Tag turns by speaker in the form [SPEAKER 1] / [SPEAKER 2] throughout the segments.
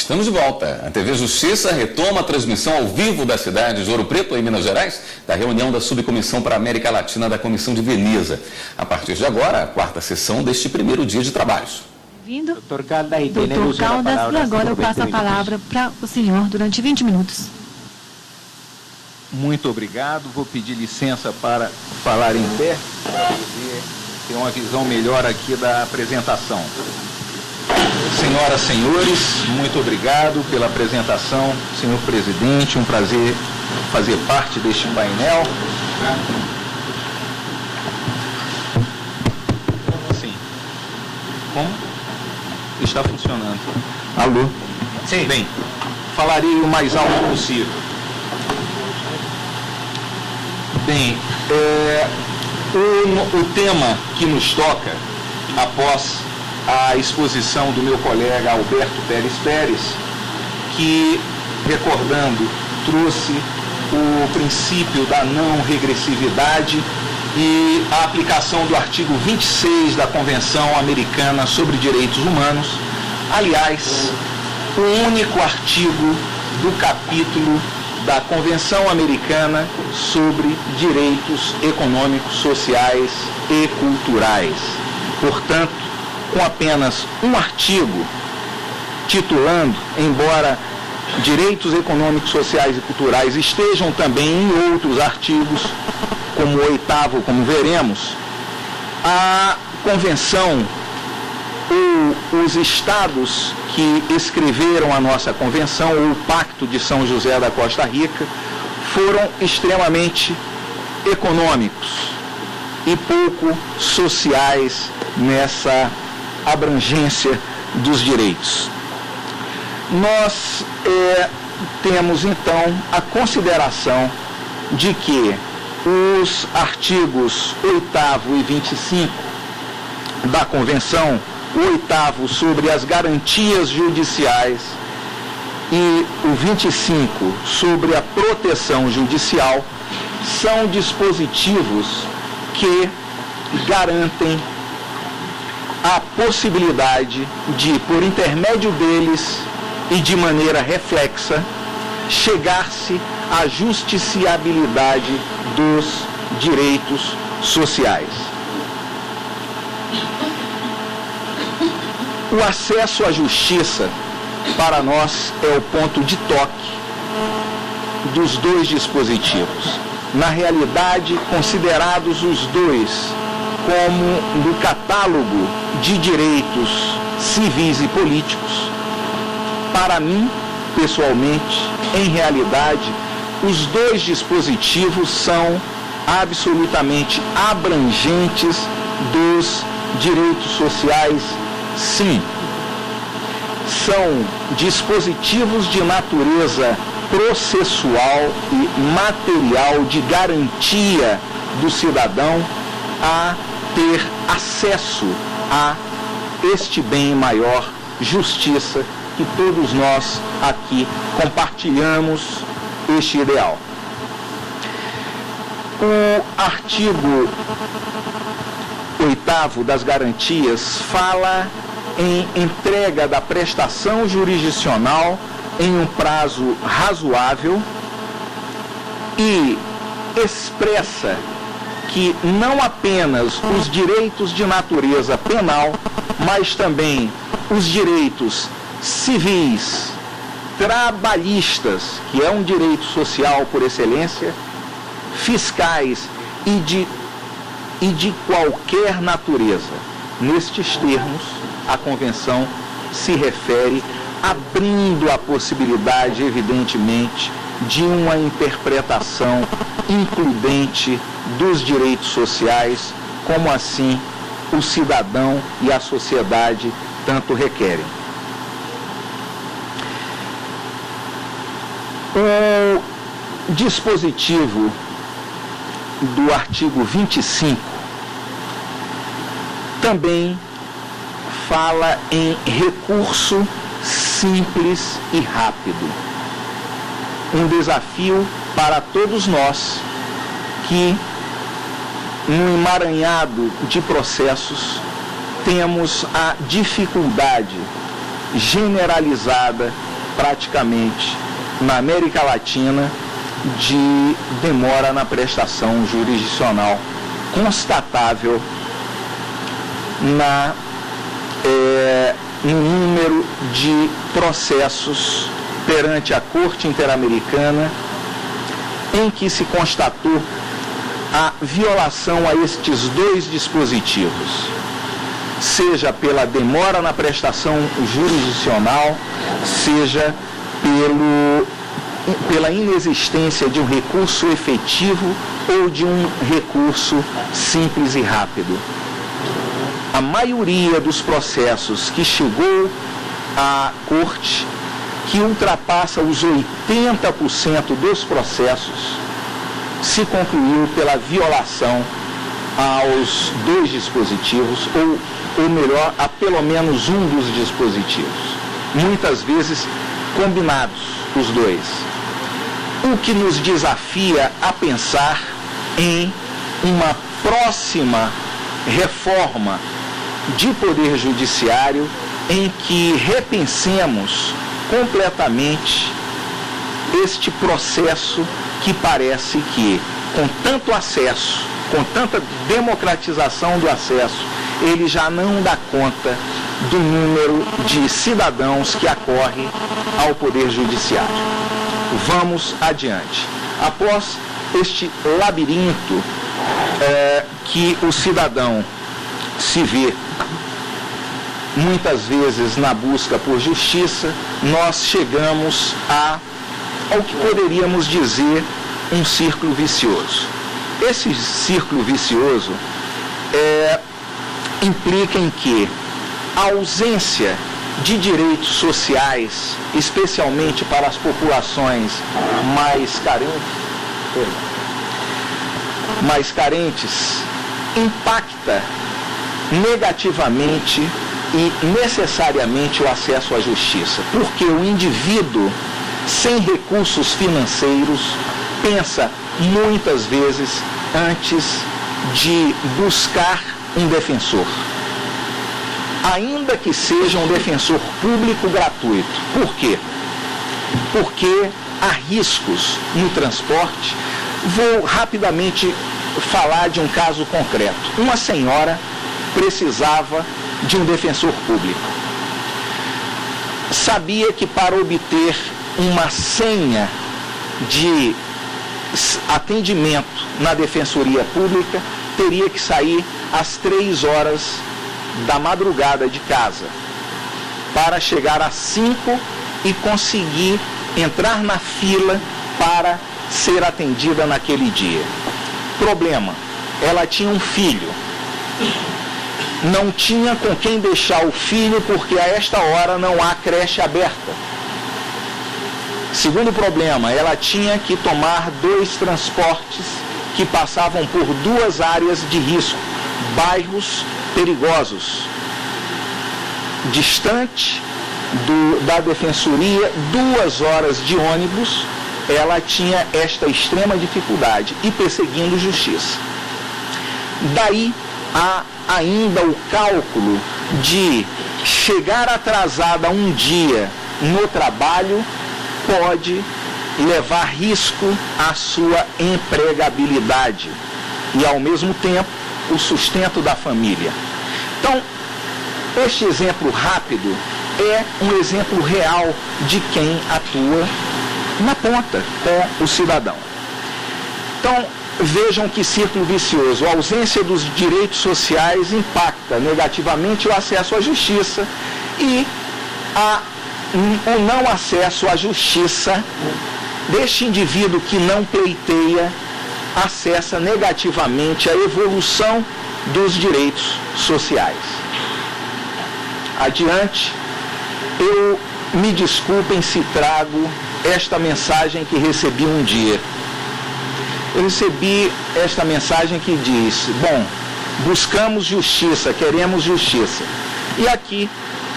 [SPEAKER 1] Estamos de volta. A TV Justiça retoma a transmissão ao vivo da cidade de Ouro Preto, em Minas Gerais, da reunião da Subcomissão para a América Latina da Comissão de Veneza. A partir de agora, a quarta sessão deste primeiro dia de trabalhos.
[SPEAKER 2] Doutor Caldas, e agora eu passo a palavra para o senhor durante 20 minutos.
[SPEAKER 3] Muito obrigado. Vou pedir licença para falar em pé, para poder ter uma visão melhor aqui da apresentação. Senhoras e senhores, muito obrigado pela apresentação. Senhor presidente, um prazer fazer parte deste painel. Sim. Como? Está funcionando. Alô? Sim. Bem, falarei o mais alto possível. Bem, o tema que nos toca, após a exposição do meu colega Alberto Pérez, que, recordando, trouxe o princípio da não regressividade e a aplicação do artigo 26 da Convenção Americana sobre Direitos Humanos, aliás, o único artigo do capítulo da Convenção Americana sobre Direitos Econômicos, Sociais e Culturais. Portanto, com apenas um artigo titulando, embora direitos econômicos, sociais e culturais estejam também em outros artigos, como o 8º, como veremos, a convenção, os estados que escreveram a nossa convenção, ou o Pacto de São José da Costa Rica, foram extremamente econômicos e pouco sociais nessa abrangência dos direitos. Nós temos então a consideração de que os artigos 8º e 25 da Convenção, o 8º sobre as garantias judiciais e o 25 sobre a proteção judicial, são dispositivos que garantem a possibilidade de, por intermédio deles e de maneira reflexa, chegar-se à justiciabilidade dos direitos sociais. O acesso à justiça, para nós, é o ponto de toque dos dois dispositivos. Na realidade, considerados os dois como no catálogo de direitos civis e políticos, para mim, pessoalmente, em realidade, os dois dispositivos são absolutamente abrangentes dos direitos sociais, sim. São dispositivos de natureza processual e material de garantia do cidadão a ter acesso a este bem maior, justiça, que todos nós aqui compartilhamos este ideal. O artigo 8º das garantias fala em entrega da prestação jurisdicional em um prazo razoável e expressa que não apenas os direitos de natureza penal, mas também os direitos civis, trabalhistas, que é um direito social por excelência, fiscais e de qualquer natureza. Nestes termos, a Convenção se refere, abrindo a possibilidade, evidentemente, de uma interpretação includente dos direitos sociais, como assim o cidadão e a sociedade tanto requerem. O dispositivo do artigo 25 também fala em recurso simples e rápido. Um desafio para todos nós que, no emaranhado de processos, temos a dificuldade generalizada praticamente, na América Latina, de demora na prestação jurisdicional constatável no número de processos perante a Corte Interamericana em que se constatou a violação a estes dois dispositivos, seja pela demora na prestação jurisdicional, seja pela inexistência de um recurso efetivo ou de um recurso simples e rápido. A maioria dos processos que chegou à Corte, que ultrapassa os 80% dos processos, se concluiu pela violação aos dois dispositivos, ou melhor, a pelo menos um dos dispositivos. Muitas vezes combinados, os dois. O que nos desafia a pensar em uma próxima reforma de poder judiciário em que repensemos completamente este processo que parece que, com tanto acesso, com tanta democratização do acesso, ele já não dá conta do número de cidadãos que acorre ao Poder Judiciário. Vamos adiante. Após este labirinto que o cidadão se vê muitas vezes na busca por justiça, nós chegamos ao que poderíamos dizer um círculo vicioso. Esse círculo vicioso implica em que a ausência de direitos sociais, especialmente para as populações mais carentes, impacta negativamente e necessariamente o acesso à justiça, porque o indivíduo sem recursos financeiros pensa muitas vezes antes de buscar um defensor, ainda que seja um defensor público gratuito. Por quê? Porque há riscos no transporte. Vou rapidamente falar de um caso concreto. Uma senhora precisava de um defensor público. Sabia que para obter uma senha de atendimento na Defensoria Pública teria que sair às 3 horas da madrugada de casa para chegar às 5 e conseguir entrar na fila para ser atendida naquele dia. Problema, ela tinha um filho. Não tinha com quem deixar o filho porque a esta hora não há creche aberta. Segundo problema, ela tinha que tomar 2 transportes que passavam por 2 áreas de risco, bairros perigosos. Distante da defensoria, 2 horas de ônibus, ela tinha esta extrema dificuldade e perseguindo justiça. Daí há ainda o cálculo de chegar atrasada um dia no trabalho pode levar risco à sua empregabilidade e, ao mesmo tempo, o sustento da família. Então, este exemplo rápido é um exemplo real de quem atua na ponta com o cidadão. Então, vejam que círculo vicioso. A ausência dos direitos sociais impacta negativamente o acesso à justiça e o não acesso à justiça deste indivíduo que não pleiteia acessa negativamente a evolução dos direitos sociais. Adiante, eu me desculpem se trago esta mensagem que recebi um dia. Eu recebi esta mensagem que diz: bom, buscamos justiça, queremos justiça. E aqui,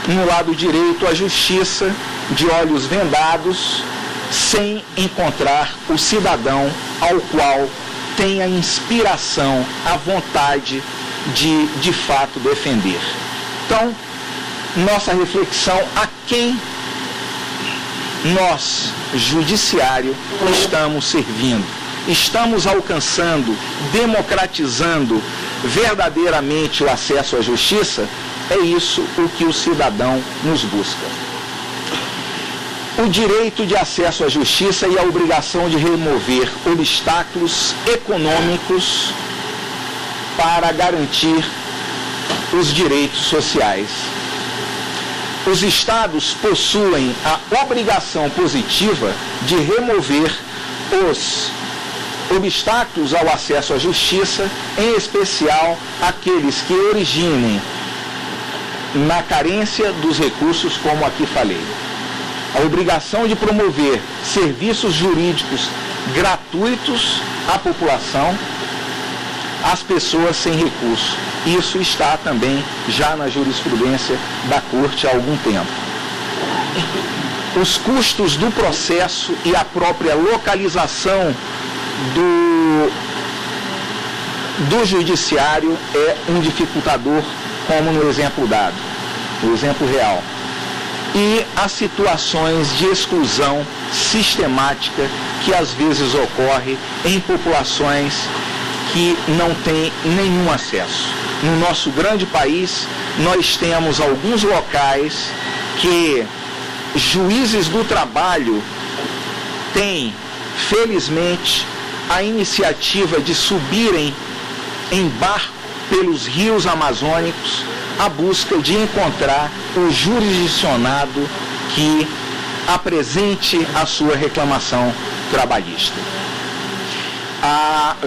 [SPEAKER 3] no lado direito, a justiça de olhos vendados, sem encontrar o cidadão ao qual tem a inspiração, a vontade de fato defender. Então, nossa reflexão: a quem nós, judiciário, estamos servindo. Estamos alcançando, democratizando verdadeiramente o acesso à justiça? É isso o que o cidadão nos busca. O direito de acesso à justiça e a obrigação de remover obstáculos econômicos para garantir os direitos sociais. Os estados possuem a obrigação positiva de remover os obstáculos ao acesso à justiça, em especial aqueles que originem na carência dos recursos, como aqui falei. A obrigação de promover serviços jurídicos gratuitos à população, às pessoas sem recurso. Isso está também já na jurisprudência da Corte há algum tempo. Os custos do processo e a própria localização do judiciário é um dificultador, como no exemplo dado, no exemplo real. E as situações de exclusão sistemática que às vezes ocorre em populações que não têm nenhum acesso. No nosso grande país, nós temos alguns locais que juízes do trabalho têm, felizmente, a iniciativa de subirem em barco pelos rios amazônicos à busca de encontrar o jurisdicionado que apresente a sua reclamação trabalhista.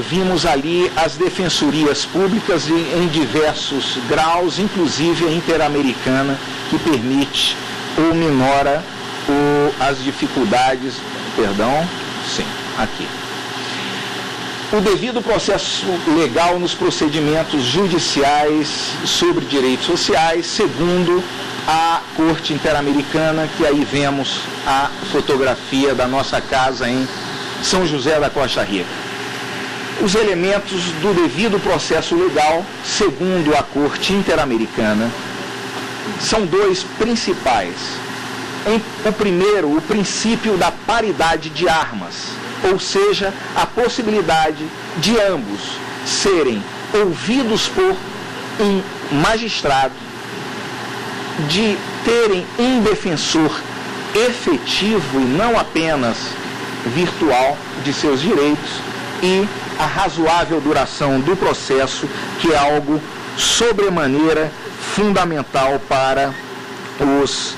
[SPEAKER 3] Vimos ali as defensorias públicas em diversos graus, inclusive a Interamericana, que permite ou minora as dificuldades, aqui. O devido processo legal nos procedimentos judiciais sobre direitos sociais, segundo a Corte Interamericana, que aí vemos a fotografia da nossa casa em São José da Costa Rica. Os elementos do devido processo legal, segundo a Corte Interamericana, são dois principais. O primeiro, o princípio da paridade de armas, ou seja, a possibilidade de ambos serem ouvidos por um magistrado, de terem um defensor efetivo e não apenas virtual de seus direitos, e a razoável duração do processo, que é algo sobremaneira fundamental para os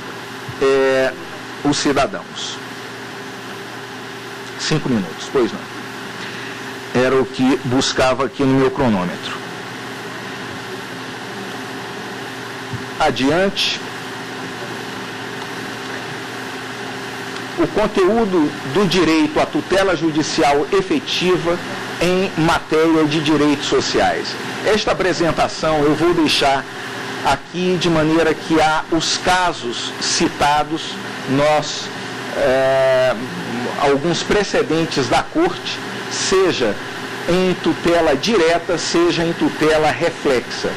[SPEAKER 3] cidadãos. 5 minutos, pois não. Era o que buscava aqui no meu cronômetro. Adiante. O conteúdo do direito à tutela judicial efetiva em matéria de direitos sociais. Esta apresentação eu vou deixar aqui de maneira que os casos citados, alguns precedentes da Corte, seja em tutela direta, seja em tutela reflexa.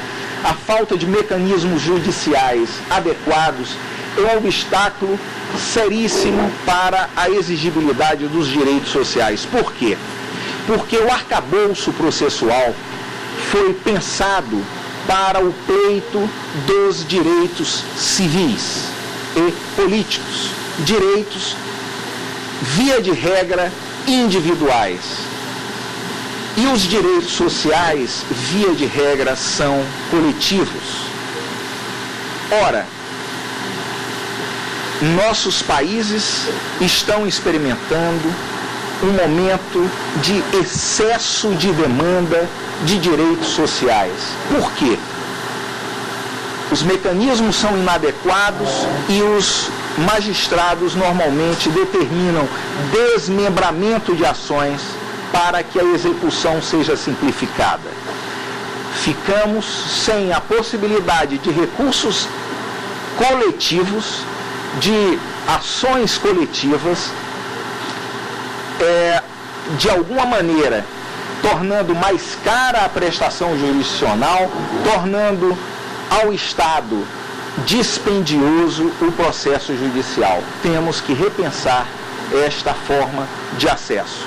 [SPEAKER 3] A falta de mecanismos judiciais adequados é um obstáculo seríssimo para a exigibilidade dos direitos sociais. Por quê? Porque o arcabouço processual foi pensado para o pleito dos direitos civis e políticos, direitos, via de regra, individuais. E os direitos sociais, via de regra, são coletivos. Ora, nossos países estão experimentando um momento de excesso de demanda de direitos sociais. Por quê? Os mecanismos são inadequados e os magistrados normalmente determinam desmembramento de ações para que a execução seja simplificada. Ficamos sem a possibilidade de recursos coletivos, de ações coletivas, de alguma maneira tornando mais cara a prestação jurisdicional, tornando ao Estado dispendioso o processo judicial. Temos que repensar esta forma de acesso.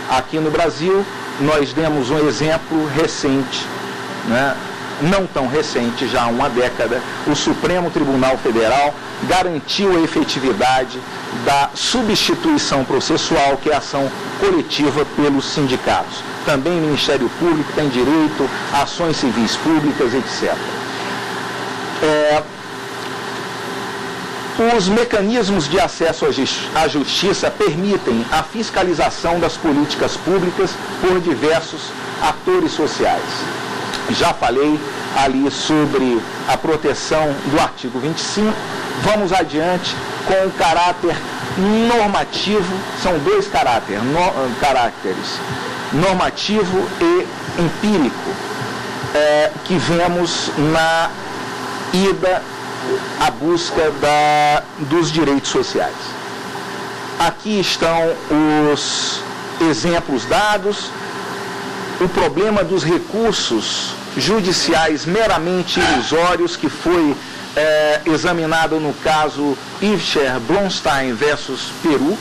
[SPEAKER 3] Aqui no Brasil, nós demos um exemplo recente, né? Não tão recente, já há uma década, o Supremo Tribunal Federal garantiu a efetividade da substituição processual, que é a ação coletiva pelos sindicatos. Também o Ministério Público tem direito a ações civis públicas, etc. Os mecanismos de acesso à justiça permitem a fiscalização das políticas públicas por diversos atores sociais. Já falei ali sobre a proteção do artigo 25. Vamos adiante com o caráter normativo. São dois caráteres, normativo e empírico, que vemos na ida à busca dos direitos sociais. Aqui estão os exemplos dados. O problema dos recursos judiciais meramente ilusórios, que foi examinado no caso Ivcher Blonstein versus Peru,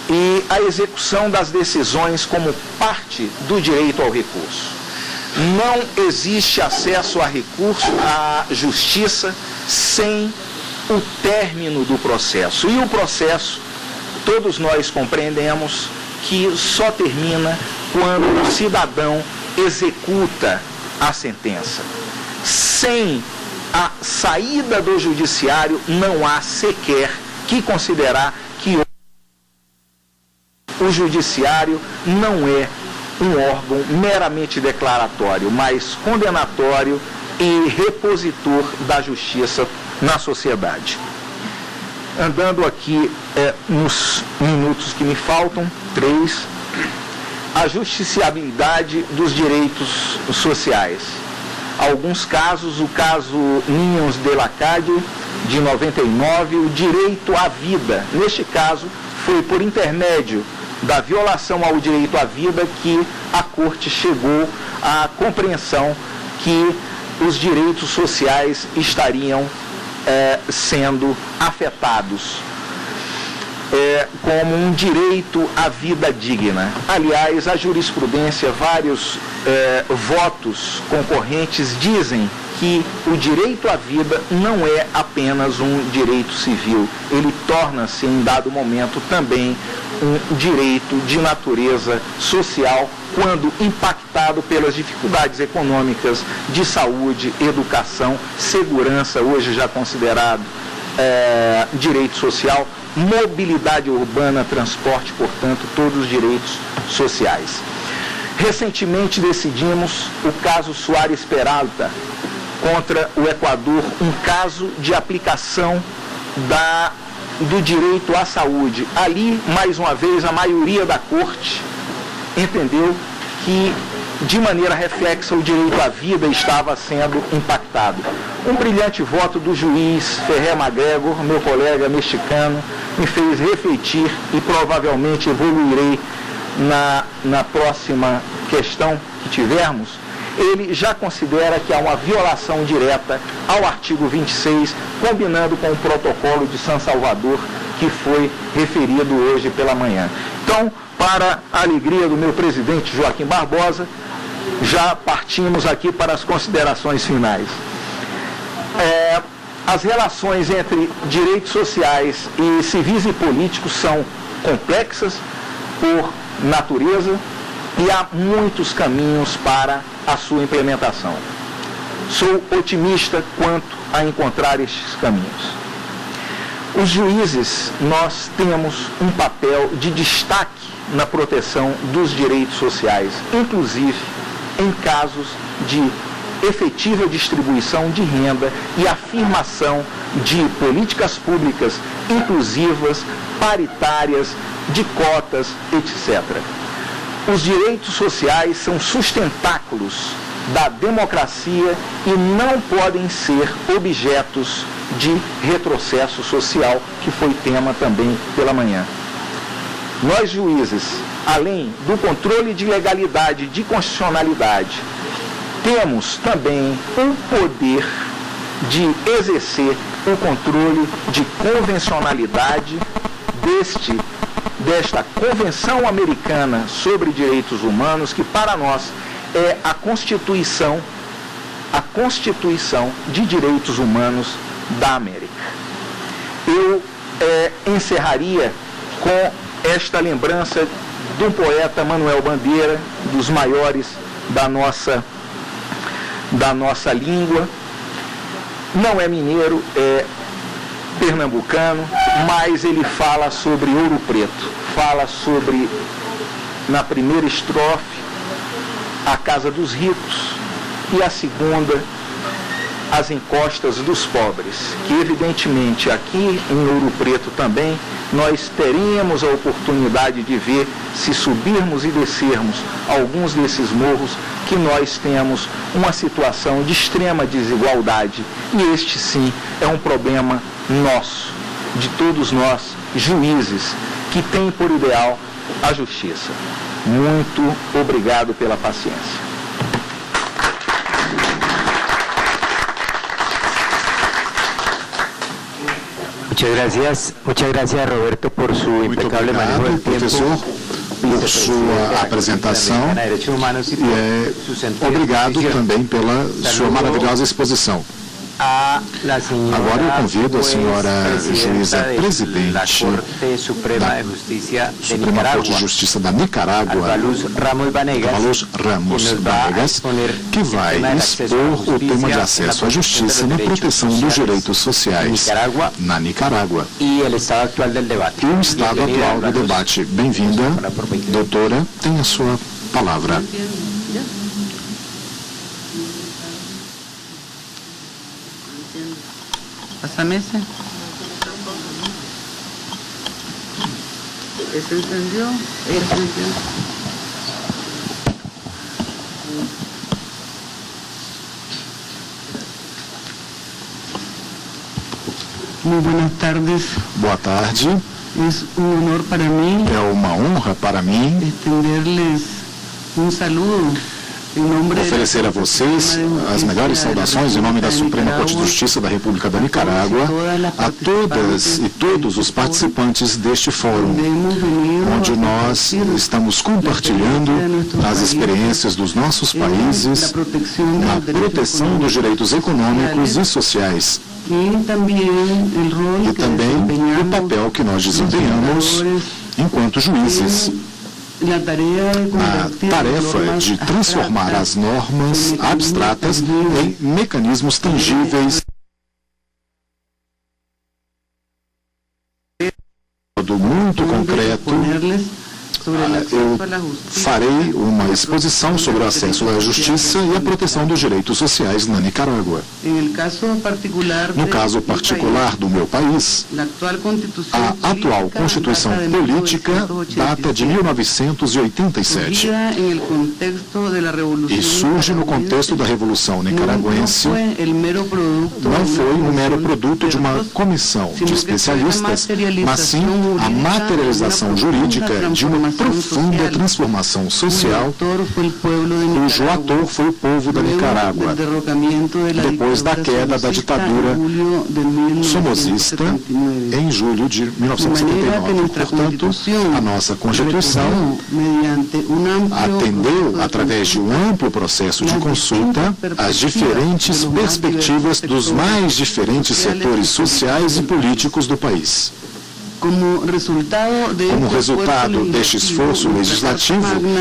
[SPEAKER 3] e a execução das decisões como parte do direito ao recurso. Não existe acesso a recurso, à justiça, sem o término do processo. E o processo, todos nós compreendemos que só termina quando o cidadão executa a sentença. Sem a saída do judiciário, não há sequer que considerar que o judiciário não é um órgão meramente declaratório, mas condenatório e repositor da justiça na sociedade. Andando aqui nos minutos que me faltam, 3, a justiciabilidade dos direitos sociais. Alguns casos, o caso Niños de la Calle, de 99, o direito à vida. Neste caso, foi por intermédio da violação ao direito à vida que a Corte chegou à compreensão que os direitos sociais estariam sendo afetados como um direito à vida digna. Aliás, a jurisprudência, vários votos concorrentes dizem que o direito à vida não é apenas um direito civil, ele torna-se, em dado momento, também um direito de natureza social, quando impactado pelas dificuldades econômicas de saúde, educação, segurança, hoje já considerado direito social, mobilidade urbana, transporte, portanto, todos os direitos sociais. Recentemente decidimos o caso Suárez Peralta contra o Equador, um caso de aplicação do direito à saúde. Ali, mais uma vez, a maioria da Corte entendeu que, de maneira reflexa, o direito à vida estava sendo impactado. Um brilhante voto do juiz Ferrer MacGregor, meu colega mexicano, me fez refletir e provavelmente evoluirei na próxima questão que tivermos. Ele já considera que há uma violação direta ao artigo 26, combinando com o protocolo de San Salvador, que foi referido hoje pela manhã. Então, para a alegria do meu presidente Joaquim Barbosa, já partimos aqui para as considerações finais. As relações entre direitos sociais e civis e políticos são complexas por natureza e há muitos caminhos para a sua implementação. Sou otimista quanto a encontrar estes caminhos. Os juízes, nós temos um papel de destaque na proteção dos direitos sociais, inclusive em casos de efetiva distribuição de renda e afirmação de políticas públicas inclusivas, paritárias, de cotas, etc. Os direitos sociais são sustentáculos da democracia e não podem ser objetos de retrocesso social, que foi tema também pela manhã. Nós, juízes, além do controle de legalidade e de constitucionalidade, temos também um poder de exercer o controle de convencionalidade desta Convenção Americana sobre Direitos Humanos, que para nós é a Constituição de Direitos Humanos da América. Eu encerraria com esta lembrança do poeta Manuel Bandeira, dos maiores da nossa língua. Não é mineiro, é pernambucano, mas ele fala sobre Ouro Preto, fala sobre, na primeira estrofe, a casa dos ricos, e a segunda, as encostas dos pobres, que evidentemente aqui em Ouro Preto também nós teremos a oportunidade de ver, se subirmos e descermos alguns desses morros, que nós temos uma situação de extrema desigualdade, e este sim é um problema nosso, de todos nós, juízes, que têm por ideal a justiça. Muito obrigado pela paciência.
[SPEAKER 4] Muchas gracias Roberto por su impecable manejo del tiempo.
[SPEAKER 5] Professor, por sua apresentação e obrigado também pela sua maravilhosa exposição. Agora eu convido a senhora juíza presidente da Suprema Corte de Justiça da Nicarágua, Valus Ramos Vanegas, que vai expor o tema de acesso à justiça na proteção dos direitos sociais na Nicarágua e o estado atual do debate. Bem-vinda, doutora, tem a sua palavra.
[SPEAKER 6] Pásame ese. ¿Ese encendió? Ese encendió. Muy buenas tardes.
[SPEAKER 5] Boa tarde.
[SPEAKER 6] Es un honor para mí.
[SPEAKER 5] É uma honra para mim
[SPEAKER 6] extenderles un saludo.
[SPEAKER 5] Oferecer a vocês as melhores saudações em nome da Suprema Corte de Justiça da República da Nicarágua, a todas e todos os participantes deste fórum, onde nós estamos compartilhando as experiências dos nossos países na proteção dos direitos econômicos e sociais. E também o papel que nós desempenhamos enquanto juízes. A tarefa de transformar as normas abstratas em mecanismos tangíveis do muito concreto. Eu farei uma exposição sobre o acesso à justiça e a proteção dos direitos sociais na Nicarágua. No caso particular do meu país, a atual Constituição Política data de 1987 e surge no contexto da Revolução Nicaragüense. Não foi um mero produto de uma comissão de especialistas, mas sim a materialização jurídica de uma profunda transformação social, cujo ator foi o povo da Nicarágua, depois da queda da ditadura somozista em julho de 1979. Portanto, a nossa Constituição atendeu, através de um amplo processo de consulta, as diferentes perspectivas dos mais diferentes setores sociais e políticos do país. Como resultado deste esforço legislativo,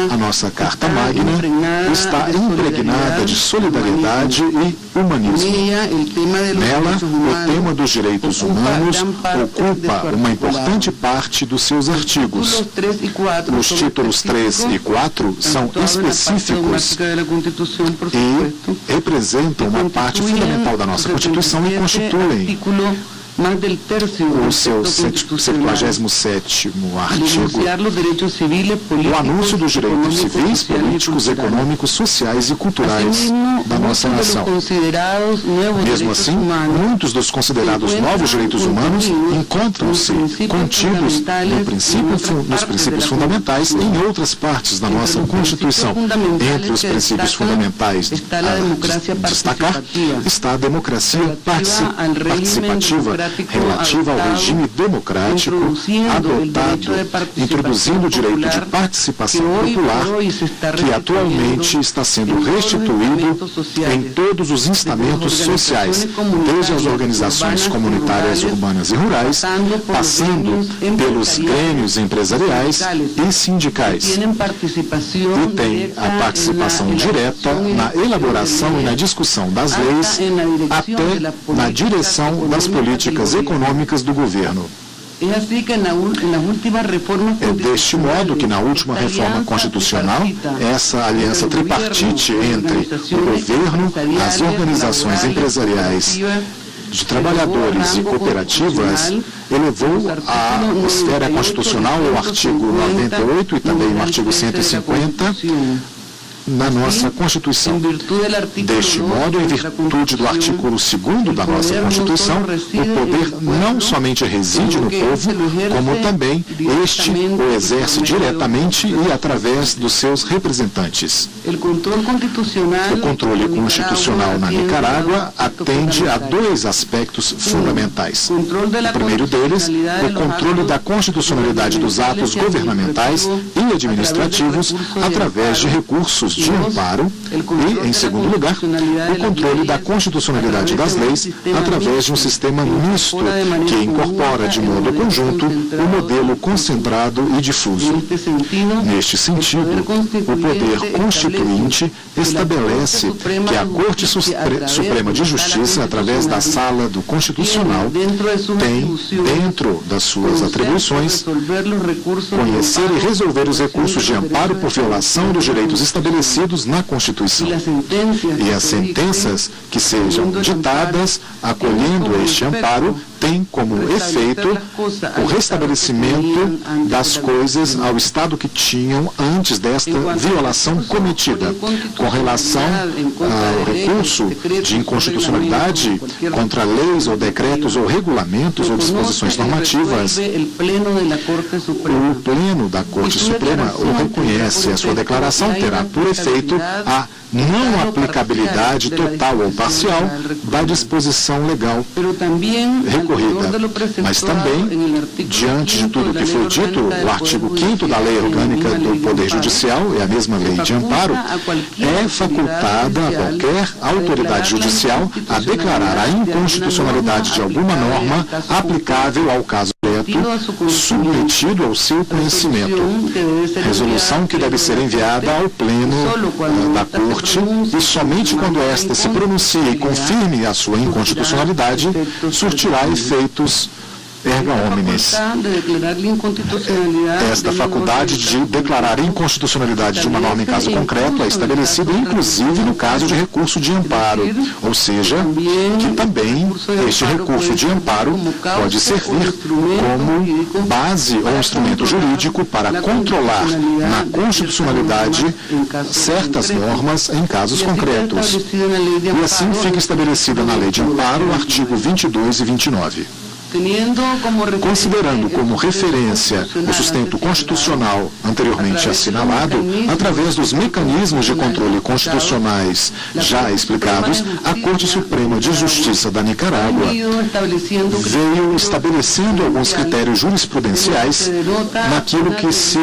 [SPEAKER 5] a nossa Carta Magna está impregnada de solidariedade e humanismo. Nela, o tema dos direitos humanos ocupa uma importante parte dos seus artigos. Os títulos 3 e 4 são específicos e representam uma parte fundamental da nossa Constituição e constituem o seu 77º artigo, o anúncio dos direitos civis, políticos, econômicos, sociais e culturais da nossa nação. Mesmo assim, muitos dos considerados novos direitos humanos encontram-se contidos nos princípios fundamentais em outras partes da nossa Constituição. Entre os princípios fundamentais a destacar está a democracia participativa, relativa ao regime democrático adotado, introduzindo o direito de participação popular, que atualmente está sendo restituído em todos os instamentos sociais, desde as organizações comunitárias urbanas e rurais, passando pelos grêmios empresariais e sindicais, e tem a participação direta na elaboração e na discussão das leis, até na direção das políticas econômicas do governo. É deste modo que na última reforma constitucional, essa aliança tripartite entre o governo, as organizações empresariais, de trabalhadores e cooperativas elevou a esfera constitucional ao artigo 98 e também o artigo 150 na nossa Constituição. Deste modo, em virtude do artigo 2º da nossa Constituição, o poder não somente reside no povo, como também este o exerce diretamente e através dos seus representantes. O controle constitucional na Nicarágua atende a dois aspectos fundamentais. O primeiro deles, o controle da constitucionalidade dos atos governamentais e administrativos através de recursos de amparo e, em segundo lugar, o controle da constitucionalidade das leis através de um sistema misto que incorpora de modo conjunto o modelo concentrado e difuso. Neste sentido, o poder constituinte estabelece que a Corte Suprema de Justiça, através da Sala do Constitucional, tem, dentro das suas atribuições, conhecer e resolver os recursos de amparo por violação dos direitos estabelecidos na Constituição. E as sentenças que sejam ditadas, acolhendo este amparo, tem como efeito o restabelecimento das coisas ao estado que tinham antes desta violação cometida. Com relação ao recurso de inconstitucionalidade contra leis ou decretos ou regulamentos ou disposições normativas, o Pleno da Corte Suprema o reconhece. A sua declaração terá por efeito a não aplicabilidade total ou parcial da disposição legal recorrida. Mas também, diante de tudo que foi dito, o artigo 5º da Lei Orgânica do Poder Judicial, é a mesma lei de amparo, é facultada a qualquer autoridade judicial a declarar a inconstitucionalidade de alguma norma aplicável ao caso submetido ao seu conhecimento. Resolução que deve ser enviada ao Pleno da Corte e somente quando esta se pronuncie e confirme a sua inconstitucionalidade, surtirá efeitos erga omnes. Esta faculdade de declarar inconstitucionalidade de uma norma em caso concreto é estabelecida inclusive no caso de recurso de amparo, ou seja, que também este recurso de amparo pode servir como base ou instrumento jurídico para controlar na constitucionalidade certas normas em casos concretos. E assim fica estabelecida na Lei de Amparo, artigo 22 e 29. Considerando como referência o sustento constitucional anteriormente assinalado, através dos mecanismos de controle constitucionais já explicados, a Corte Suprema de Justiça da Nicarágua veio estabelecendo alguns critérios jurisprudenciais naquilo que se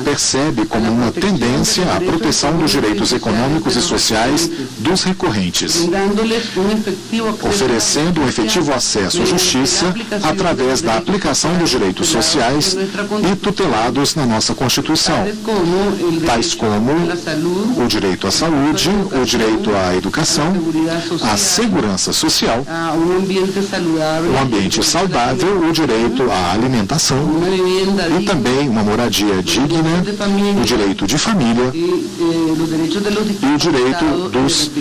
[SPEAKER 5] percebe como uma tendência à proteção dos direitos econômicos e sociais dos recorrentes, oferecendo um efetivo acesso à justiça através da aplicação dos direitos sociais e tutelados na nossa Constituição, tais como o direito à saúde, o direito à educação, à segurança social, o ambiente saudável, o direito à alimentação e também uma moradia digna, o direito de família e o direito dos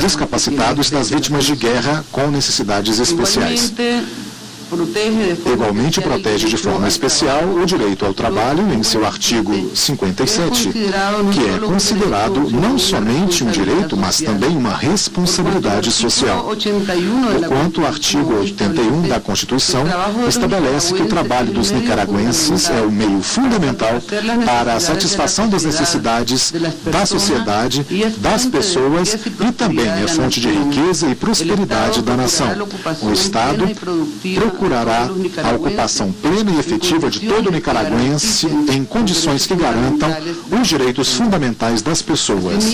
[SPEAKER 5] discapacitados e das vítimas de guerra com necessidades especiais. Igualmente protege de forma especial o direito ao trabalho em seu artigo 57, que é considerado não somente um direito, mas também uma responsabilidade social. Porquanto o artigo 81 da Constituição estabelece que o trabalho dos nicaragüenses é o meio fundamental para a satisfação das necessidades da sociedade, das pessoas e também é fonte de riqueza e prosperidade da nação. O Estado procurará a ocupação plena e efetiva de todo nicaragüense em condições que garantam os direitos fundamentais das pessoas.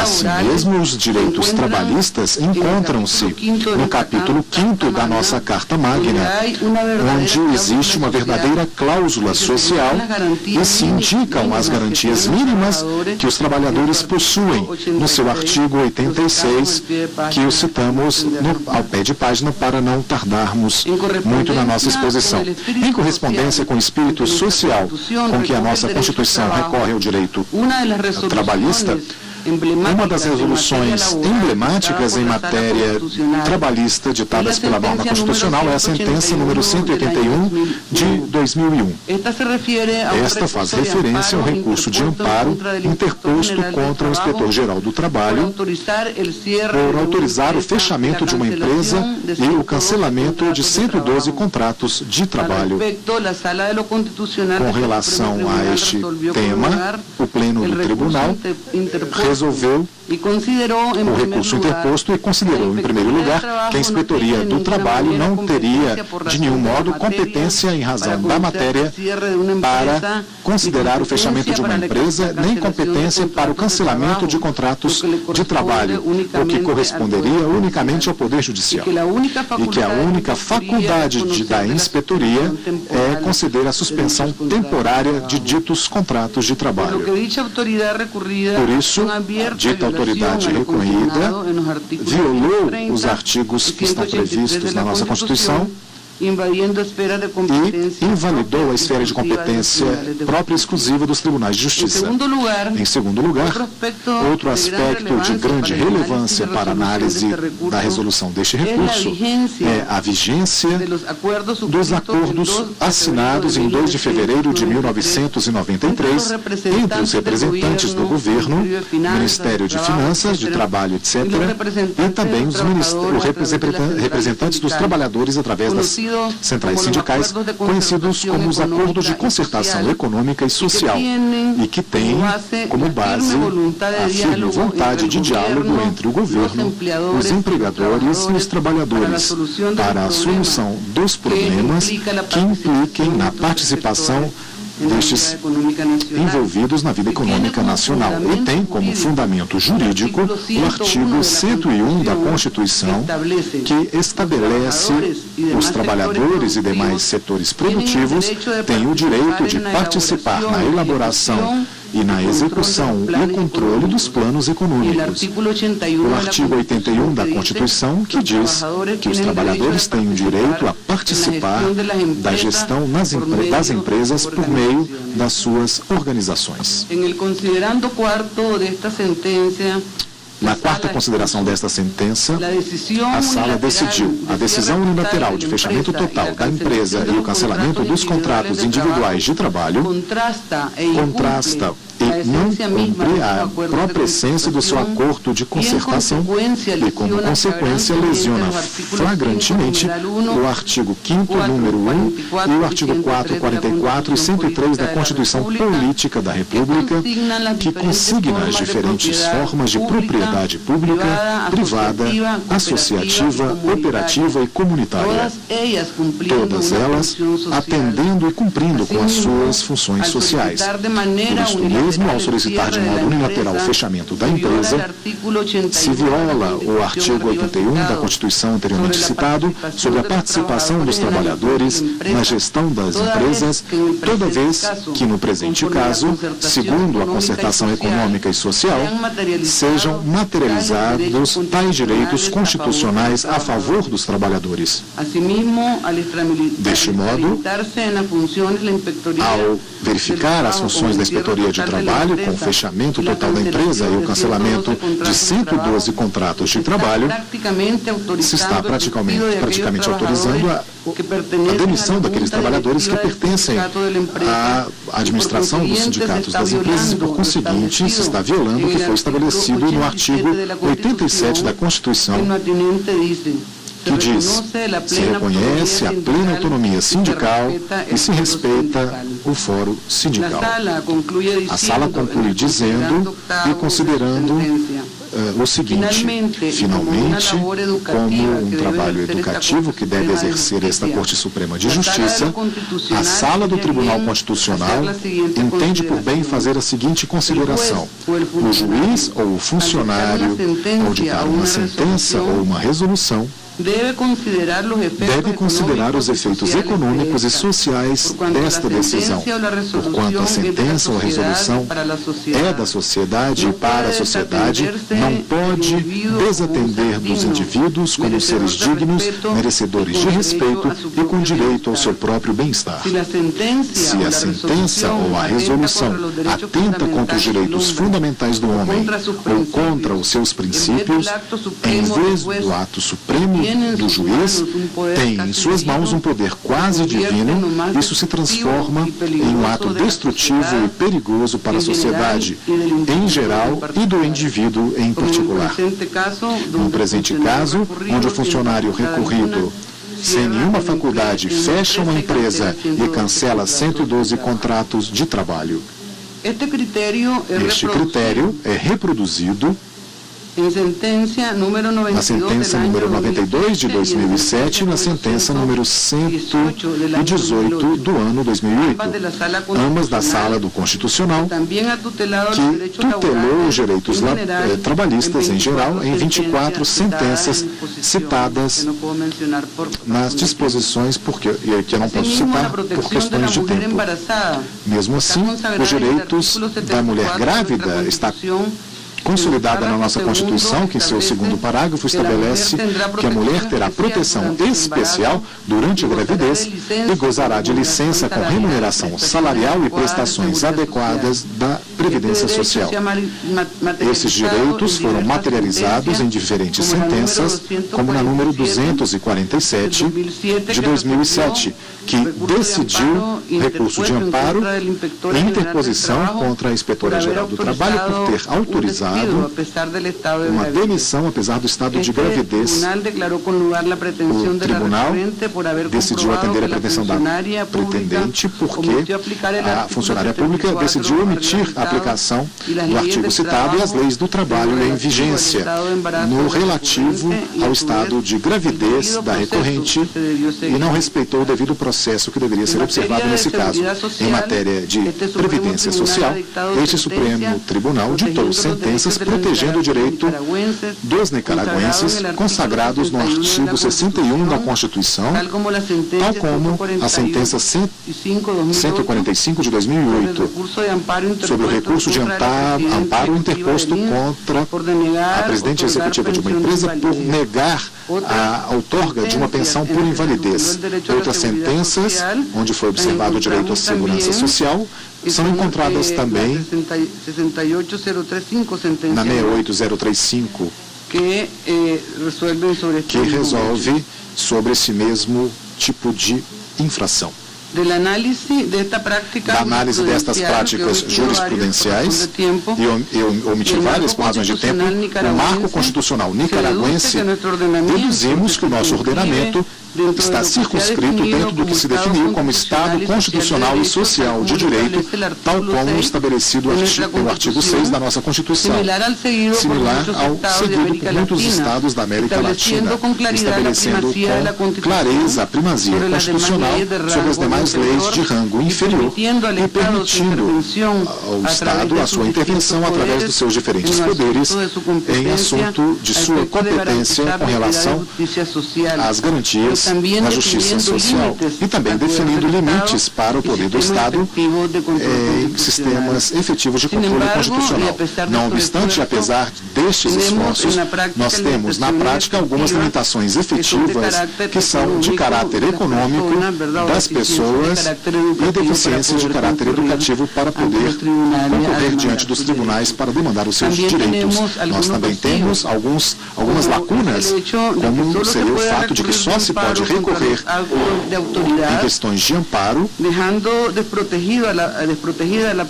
[SPEAKER 5] Assim mesmo, os direitos trabalhistas encontram-se no capítulo 5º da nossa Carta Magna, onde existe uma verdadeira cláusula social e se indicam as garantias mínimas que os trabalhadores possuem no seu artigo 86, que o citamos ao pé de página para não tardarmos muito na nossa exposição. Em correspondência com o espírito social com que a nossa Constituição recorre ao direito trabalhista, uma das resoluções emblemáticas em matéria trabalhista ditadas pela norma constitucional é a sentença número 181 de 2001. Esta faz referência ao recurso de amparo interposto contra o inspetor-geral do Trabalho por autorizar o fechamento de uma empresa e o cancelamento de 112 contratos de trabalho. Com relação a este tema, o Pleno do Tribunal resolveu o recurso interposto e considerou, em primeiro lugar, que a Inspetoria do Trabalho não teria, de nenhum modo, competência em razão da matéria para considerar o fechamento de uma empresa, nem competência para o cancelamento de contratos de trabalho, o que corresponderia unicamente ao Poder Judicial. E que a única faculdade da Inspetoria é conceder a suspensão temporária de ditos contratos de trabalho. Por isso, dita autoridade reconhecida violou os artigos que estão previstos na nossa Constituição e invalidou a esfera de competência própria e exclusiva dos tribunais de justiça. Em segundo lugar, outro aspecto de grande relevância para a análise da resolução deste recurso é a vigência dos acordos assinados em 2 de fevereiro de 1993 entre os representantes do governo, Ministério de Finanças, de Trabalho, etc., e também os representantes dos trabalhadores através das centrais sindicais, conhecidos como os Acordos de Concertação Econômica e Social, e que têm como base a firme vontade de diálogo entre o governo, os empregadores e os trabalhadores para a solução dos problemas que impliquem na participação destes envolvidos na vida econômica nacional e tem como fundamento jurídico o artigo 101 da Constituição, que estabelece os trabalhadores e demais setores produtivos têm o direito de participar na elaboração e na execução e controle dos planos econômicos. O artigo 81 da Constituição, que diz que os trabalhadores têm o direito a participar da gestão das empresas por meio das suas organizações. Na quarta consideração desta sentença, a Sala decidiu a decisão unilateral de fechamento total da empresa e o cancelamento dos contratos individuais de trabalho contrasta e não cumpre a própria essência do seu acordo de concertação e, como consequência, lesiona flagrantemente o artigo 5º, número 1, e o artigo 4, 44 e 103 da Constituição Política da República, que consigna as diferentes formas de propriedade pública, privada, associativa, operativa e comunitária. Todas elas atendendo e cumprindo com as suas funções sociais. Por isso mesmo, ao solicitar de modo unilateral o fechamento da empresa, se viola o artigo 81 da Constituição anteriormente citado sobre a participação dos trabalhadores na gestão das empresas, toda vez que, no presente caso, segundo a concertação econômica e social, sejam materializados tais direitos constitucionais a favor dos trabalhadores. Deste modo, ao verificar as funções da Inspetoria de trabalho, com o fechamento total da empresa e o cancelamento de 112 contratos de trabalho, se está praticamente autorizando a demissão daqueles trabalhadores que pertencem à administração dos sindicatos das empresas e, por conseguinte, se está violando o que foi estabelecido no artigo 87 da Constituição, que diz: se reconhece a plena autonomia sindical e se respeita o fórum sindical. A sala conclui dizendo e considerando o seguinte: finalmente, como um trabalho educativo que deve exercer esta Corte Suprema de Justiça, a sala do Tribunal Constitucional entende por bem fazer a seguinte consideração: o juiz ou o funcionário, ao ditar uma sentença ou uma resolução, deve considerar os efeitos econômicos e sociais desta decisão, porquanto a sentença ou a resolução é da sociedade e para a sociedade, não pode desatender dos indivíduos como seres dignos, merecedores de respeito e com direito ao seu próprio bem-estar. Se a sentença ou a resolução atenta contra os direitos fundamentais do homem ou contra os seus princípios, em vez do ato supremo do juiz, tem em suas mãos um poder quase divino, isso se transforma em um ato destrutivo e perigoso para a sociedade em geral e do indivíduo em particular. No presente caso, onde o funcionário recorrido, sem nenhuma faculdade, fecha uma empresa e cancela 112 contratos de trabalho. Este critério é reproduzido na sentença número 92 de 2007 e na sentença número 118 do ano 2008, ambas da Sala do Constitucional, que tutelou os direitos trabalhistas em geral em 24 sentenças citadas nas disposições, que eu não posso citar por questões de tempo. Mesmo assim, os direitos da mulher grávida está consolidada na nossa Constituição, que em seu segundo parágrafo estabelece que a mulher terá proteção especial durante a gravidez e gozará de licença com remuneração salarial e prestações adequadas da Previdência Social. Esses direitos foram materializados em diferentes sentenças, como na número 247 de 2007, que decidiu recurso de amparo e interposição contra a Inspetora-Geral do Trabalho por ter autorizado uma demissão apesar do estado de gravidez. O tribunal decidiu atender a pretensão da pretendente porque a funcionária pública decidiu omitir a aplicação do artigo citado e as leis do trabalho em vigência no relativo ao estado de gravidez da recorrente e não respeitou o devido processo que deveria ser observado nesse caso. Em matéria de previdência social, este Supremo Tribunal ditou sentenças protegendo o direito dos nicaragüenses consagrados no artigo 61 da Constituição, tal como a sentença 145 de 2008, sobre o recurso de amparo interposto contra a presidente executiva de uma empresa por negar a outorga de uma pensão por invalidez. Outras sentenças, onde foi observado o direito à segurança social, são encontradas também na 68035, que resolve sobre esse mesmo tipo de infração. Da análise destas práticas jurisprudenciais, e eu omiti várias por razões de tempo, o marco constitucional nicaragüense, deduzimos que o nosso ordenamento está circunscrito dentro do que se definiu como Estado constitucional e social de direito, tal como estabelecido no artigo 6 da nossa Constituição, similar ao seguido por muitos estados da América Latina, estabelecendo com clareza a primazia constitucional sobre as demais leis de rango inferior e permitindo ao Estado a sua intervenção através dos seus diferentes poderes em assunto de sua competência com relação às garantias na justiça social e também definindo limites para o poder do Estado em sistemas efetivos de controle constitucional. Não obstante, apesar destes esforços, nós temos na prática algumas limitações efetivas que são de caráter econômico das pessoas e deficiências de caráter educativo para poder concorrer recorrer diante dos tribunais para demandar os seus direitos. Nós também temos algumas lacunas, como seria o fato de que só se pode recorrer em questões de amparo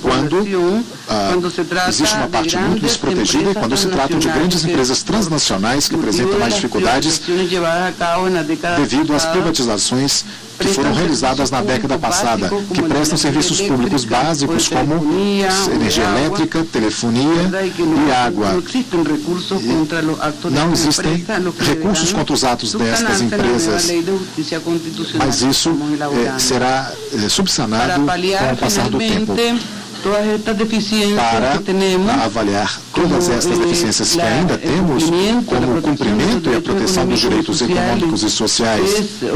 [SPEAKER 5] quando existe uma parte muito desprotegida e quando se trata de grandes empresas transnacionais que apresentam mais dificuldades devido às privatizações que foram realizadas na década passada, que prestam serviços públicos básicos como energia elétrica, telefonia e água. Não existem recursos contra os atos destas empresas, mas isso será subsanado com o passar do tempo. Para avaliar todas estas deficiências que ainda temos, como o cumprimento e a proteção dos direitos econômicos e sociais, é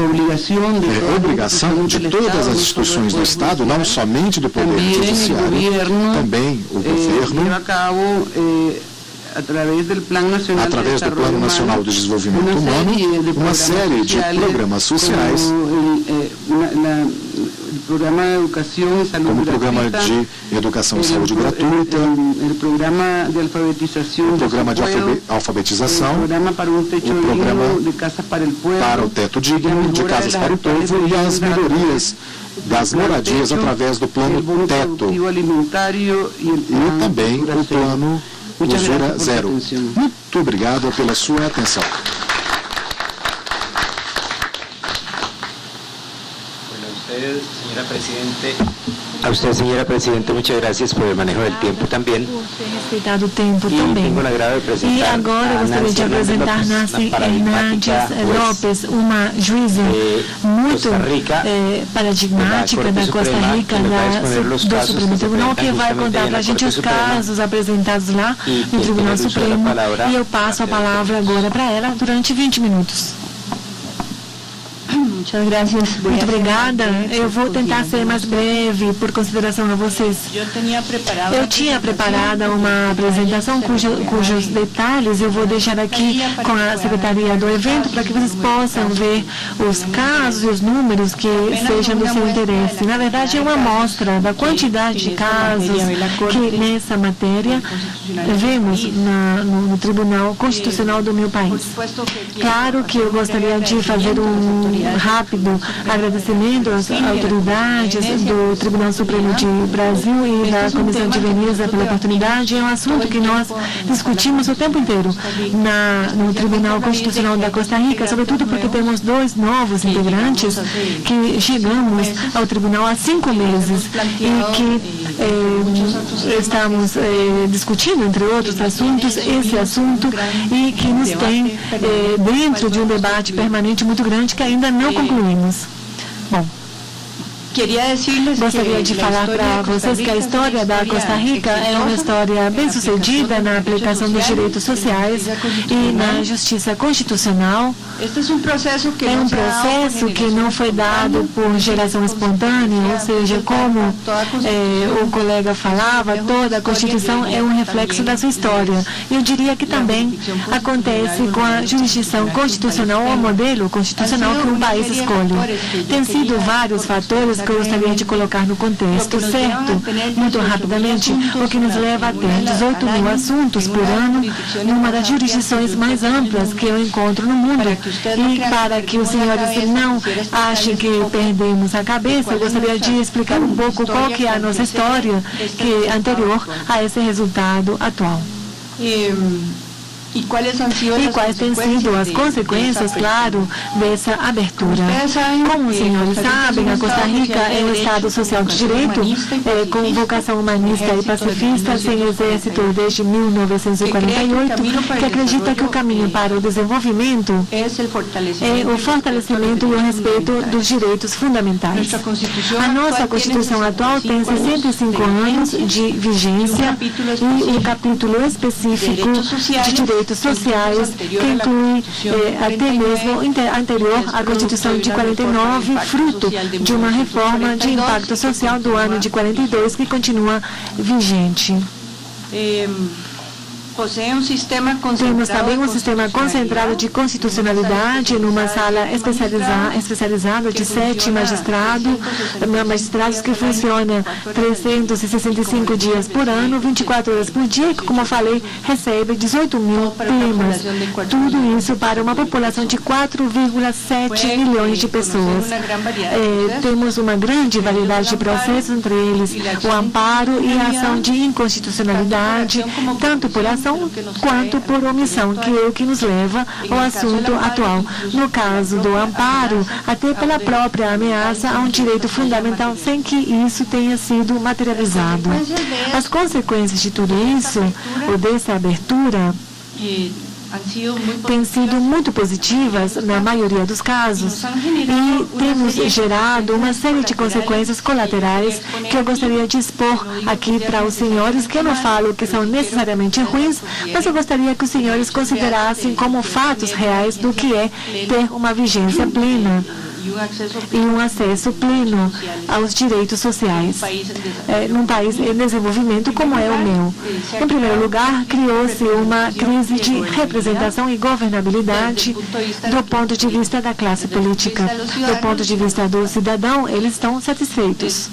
[SPEAKER 5] obrigação de todas as instituições do Estado, não somente do Poder Judiciário, também o governo, através do Plano Nacional de Desenvolvimento Humano, uma série de programas sociais, como o Programa de Educação e Saúde Gratuita, o Programa de Alfabetização, o Programa para o Teto Digno, de Casas para o Povo e as melhorias das moradias através do Plano Teto e também o Plano Usura Zero. Muito obrigado pela sua atenção.
[SPEAKER 4] A usted, señora Presidente, muchas gracias por el manejo del tiempo también.
[SPEAKER 2] Respeitado o tempo também. E agora eu gostaria de apresentar Nancy Hernandes Lopes, uma juíza muito paradigmática da Costa Rica, do Supremo Tribunal, que vai contar para a gente os casos apresentados lá no Tribunal Supremo. E eu passo a palavra agora para ela durante 20 minutos. Muito obrigada. Eu vou tentar ser mais breve, por consideração a vocês. Eu tinha preparado uma apresentação cujos detalhes eu vou deixar aqui com a Secretaria do evento para que vocês possam ver os casos e os números que sejam do seu interesse. Na verdade, é uma amostra da quantidade de casos que nessa matéria vemos no Tribunal Constitucional do meu país. Claro que eu gostaria de fazer um rápido agradecimento às autoridades do Tribunal Supremo de Brasil e da Comissão de Veneza pela oportunidade. É um assunto que nós discutimos o tempo inteiro no Tribunal Constitucional da Costa Rica, sobretudo porque temos 2 novos integrantes que chegamos ao tribunal há 5 meses e que estamos discutindo, entre outros assuntos, esse assunto e que nos tem dentro de um debate permanente muito grande que ainda não concluímos. Bom, gostaria de falar para vocês que a história da Costa Rica é uma história bem-sucedida na aplicação dos direitos sociais e na justiça constitucional. É um processo que não foi dado por geração espontânea, ou seja, como o colega falava, toda a Constituição é um reflexo da sua história. Eu diria que também acontece com a jurisdição constitucional ou modelo constitucional que um país escolhe. Tem sido vários fatores que eu gostaria de colocar no contexto, certo? Muito rapidamente, o que nos leva a ter 18 mil assuntos por ano numa das jurisdições mais amplas que eu encontro no mundo. E para que os senhores não achem que perdemos a cabeça, eu gostaria de explicar um pouco qual que é a nossa história que é anterior a esse resultado atual. E quais têm sido as consequências, claro, dessa abertura. Como os senhores sabem, a Costa Rica é um Estado social de direito, com vocação humanista e pacifista, sem exército desde 1948, que acredita que o caminho para o desenvolvimento é o fortalecimento e o respeito dos direitos fundamentais. A nossa Constituição atual tem 65 anos de vigência e um capítulo específico de direitos sociais, que inclui até mesmo anterior à Constituição de 49, fruto de uma reforma de impacto social do ano de 42, que continua vigente. Temos também um sistema concentrado de constitucionalidade numa sala especializada de 7 magistrados que funciona 365 dias por ano, 24 horas por dia, que, como eu falei, recebe 18 mil primas. Tudo isso para uma população de 4,7 milhões de pessoas. Temos uma grande variedade de processos, entre eles o amparo e a ação de inconstitucionalidade, tanto por ação quanto por omissão, que é o que nos leva ao assunto atual. No caso do amparo, até pela própria ameaça a um direito fundamental, sem que isso tenha sido materializado. As consequências de tudo isso, ou dessa abertura, têm sido muito positivas na maioria dos casos e temos gerado uma série de consequências colaterais que eu gostaria de expor aqui para os senhores, que eu não falo que são necessariamente ruins, mas eu gostaria que os senhores considerassem como fatos reais do que é ter uma vigência plena e um acesso pleno aos direitos sociais num país em desenvolvimento como é o meu. Em primeiro lugar, criou-se uma crise de representação e governabilidade do ponto de vista da classe política. Do ponto de vista do cidadão, eles estão satisfeitos.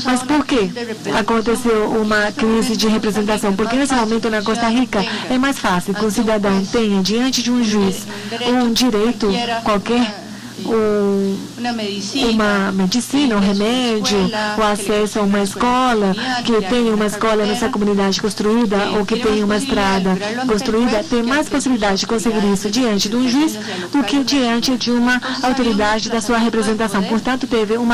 [SPEAKER 2] Mas por que aconteceu uma crise de representação? Porque nesse momento na Costa Rica é mais fácil que o cidadão tenha diante de um juiz um direito qualquer, uma medicina, um remédio, o acesso a uma escola, que tenha uma escola nessa comunidade construída ou que tenha uma estrada construída, tem mais possibilidade de conseguir isso diante de um juiz do que diante de uma autoridade da sua representação. Portanto, teve um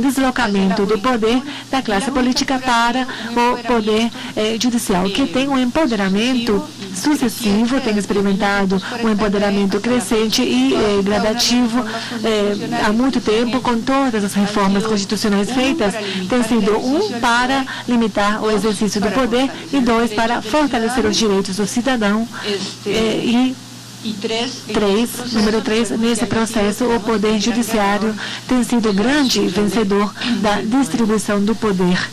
[SPEAKER 2] deslocamento do poder da classe política para o poder judicial, que tem um empoderamento sucessivo, tem experimentado um empoderamento crescente e gradativo há muito tempo, com todas as reformas constitucionais feitas, tem sido para limitar o exercício do poder e 2, para fortalecer os direitos do cidadão número 3, nesse processo, o Poder Judiciário tem sido o grande vencedor da distribuição do poder.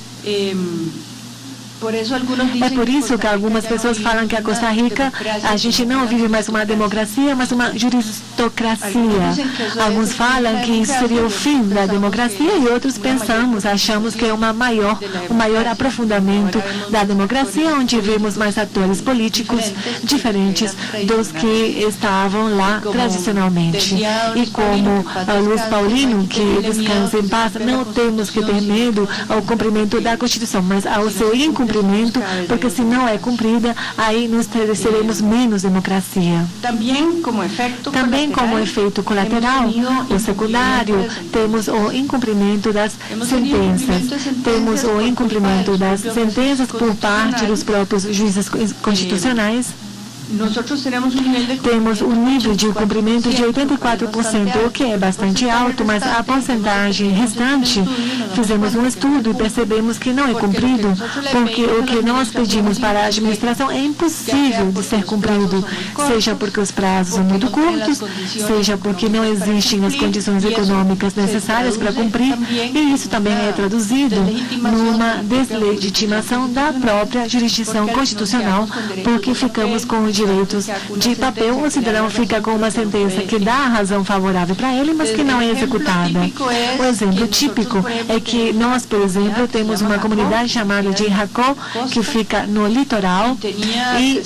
[SPEAKER 2] É por isso que algumas pessoas falam que a Costa Rica, a gente não vive mais uma democracia, mas uma juristocracia. Alguns falam que isso seria o fim da democracia e outros achamos que é um maior aprofundamento da democracia, onde vemos mais atores políticos diferentes dos que estavam lá tradicionalmente. E como Luiz Paulino, que descansa em paz, não temos que ter medo ao cumprimento da Constituição, mas ao seu incumprimento, porque se não é cumprida, aí nós teremos menos democracia. Também como efeito colateral, o secundário, temos o incumprimento das sentenças. Temos o incumprimento das sentenças por parte dos próprios juízes constitucionais. Temos um nível de cumprimento de 84%, o que é bastante alto, mas a porcentagem restante, fizemos um estudo e percebemos que não é cumprido, porque o que nós pedimos para a administração é impossível de ser cumprido, seja porque os prazos são muito curtos, seja porque não existem as condições econômicas necessárias para cumprir, e isso também é traduzido numa deslegitimação da própria jurisdição constitucional, porque ficamos com o direitos de papel, o cidadão fica com uma sentença que dá a razão favorável para ele, mas que não é executada. O exemplo típico é que nós, por exemplo, temos uma comunidade chamada de Jacó, que fica no litoral e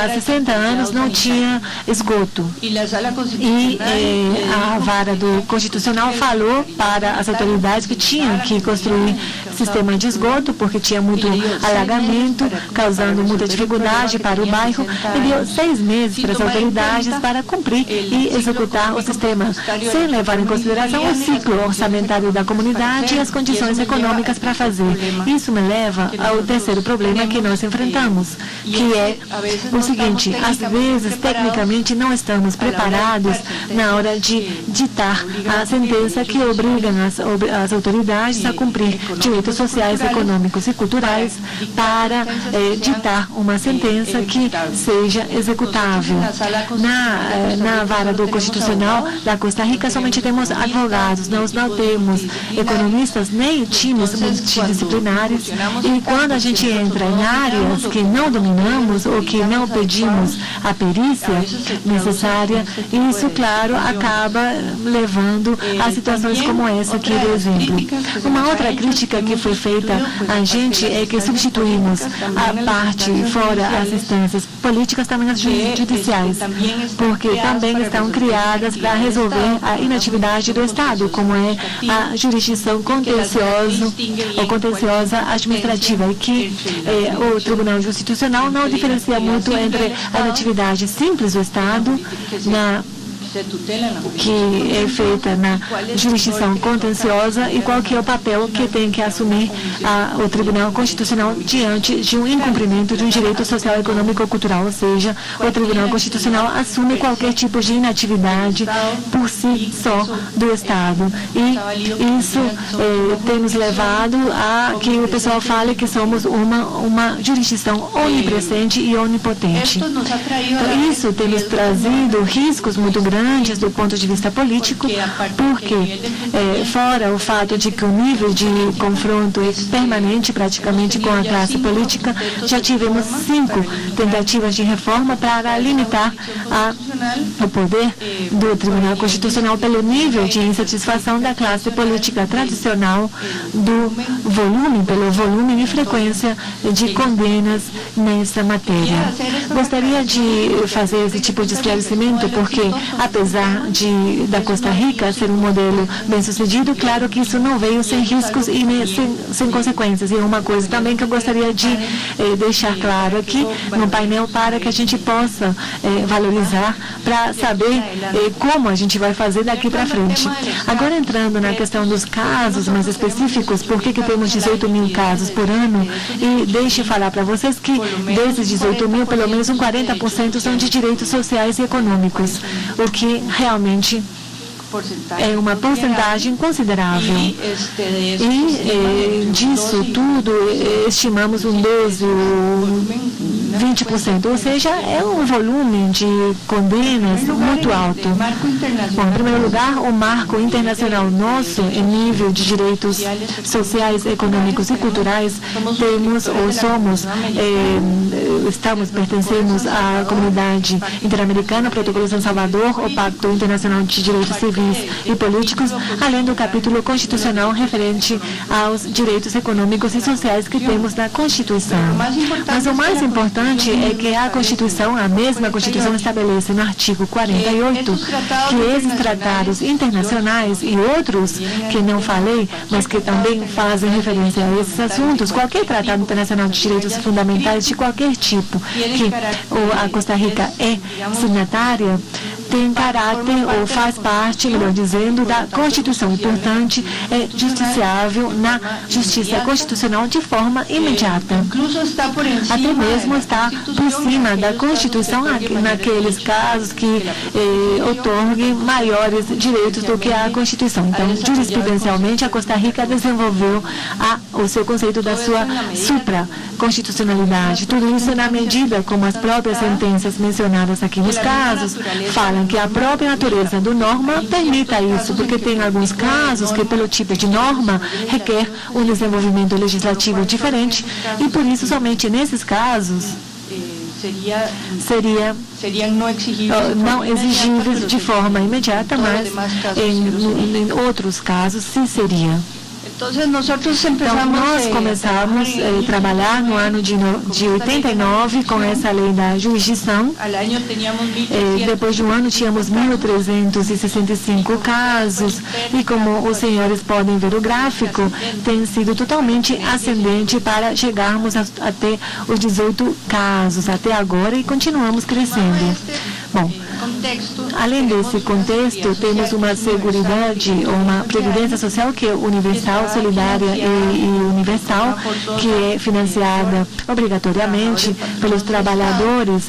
[SPEAKER 2] há 60 anos não tinha esgoto. E a vara do Constitucional falou para as autoridades que tinham que construir sistema de esgoto, porque tinha muito alagamento, causando muita dificuldade para o bairro, e deu 6 meses para as autoridades para cumprir e executar o sistema, sem levar em consideração o ciclo orçamentário da comunidade e as condições econômicas para fazer. Isso me leva ao terceiro problema que nós enfrentamos, que é o seguinte: às vezes, tecnicamente, não estamos preparados na hora de ditar a sentença que obriga as autoridades a cumprir direitos sociais, econômicos e culturais para ditar uma sentença que que seja executável. Na vara do Constitucional da Costa Rica, somente temos advogados, nós não temos economistas nem times multidisciplinares, e quando a gente entra em áreas que não dominamos ou que não pedimos a perícia necessária, isso, claro, acaba levando a situações como essa aqui do exemplo. Uma outra crítica que foi feita a gente é que substituímos a parte fora as instâncias políticas também as judiciais, porque também estão criadas para resolver a inatividade do Estado, como é a jurisdição contenciosa ou contenciosa administrativa, e que o Tribunal Constitucional não diferencia muito entre a inatividade simples do Estado, que é feita na jurisdição contenciosa, e qual que é o papel que tem que assumir o Tribunal Constitucional diante de um incumprimento de um direito social, econômico ou cultural, ou seja, o Tribunal Constitucional assume qualquer tipo de inatividade por si só do Estado. E isso tem nos levado a que o pessoal fale que somos uma jurisdição onipresente e onipotente. Então, isso tem nos trazido riscos muito grandes do ponto de vista político, porque fora o fato de que o nível de confronto é permanente praticamente com a classe política, já tivemos 5 tentativas de reforma para limitar o poder do Tribunal Constitucional pelo nível de insatisfação da classe política tradicional, pelo volume e frequência de condenas nessa matéria. Gostaria de fazer esse tipo de esclarecimento porque, apesar da Costa Rica ser um modelo bem-sucedido, claro que isso não veio sem riscos e sem consequências. E uma coisa também que eu gostaria de deixar claro aqui no painel, para que a gente possa valorizar, para saber como a gente vai fazer daqui para frente. Agora, entrando na questão dos casos mais específicos, por que temos 18 mil casos por ano? E deixe falar para vocês que desses 18 mil, pelo menos 40% são de direitos sociais e econômicos, o que realmente é uma porcentagem considerável. E disso tudo, estimamos 12, 20%, ou seja, é um volume de condenas muito alto. Bom, em primeiro lugar, o marco internacional nosso, em nível de direitos sociais, econômicos e culturais, pertencemos à comunidade interamericana, Protocolo de São Salvador, o Pacto Internacional de Direitos Civis e Políticos, além do capítulo constitucional referente aos direitos econômicos e sociais que temos na Constituição. Mas o mais importante é que a Constituição, a mesma Constituição, estabelece no artigo 48 que esses tratados internacionais e outros que não falei, mas que também fazem referência a esses assuntos, qualquer tratado internacional de direitos fundamentais de qualquer tipo que a Costa Rica é signatária, tem caráter ou faz parte, melhor dizendo, da Constituição e, portanto, é justiciável na Justiça Constitucional de forma imediata. Até mesmo está por cima da Constituição naqueles casos que outorguem maiores direitos do que a Constituição. Então, jurisprudencialmente, a Costa Rica desenvolveu o seu conceito da sua supraconstitucionalidade. Tudo isso na medida como as próprias sentenças mencionadas aqui nos casos falam que a própria natureza do norma permita isso, porque tem alguns casos que, pelo tipo de norma, requer um desenvolvimento legislativo diferente, e por isso somente nesses casos seriam não exigíveis de forma imediata, mas em outros casos sim seria. Então, nós começamos a trabalhar no ano de 89 com essa lei da jurisdição. Depois de um ano, tínhamos 1.365 casos e, como os senhores podem ver o gráfico, tem sido totalmente ascendente para chegarmos até os 18 casos até agora, e continuamos crescendo. Bom, Além desse contexto, temos uma seguridade, uma previdência social que é universal, solidária e universal, que é financiada obrigatoriamente pelos trabalhadores,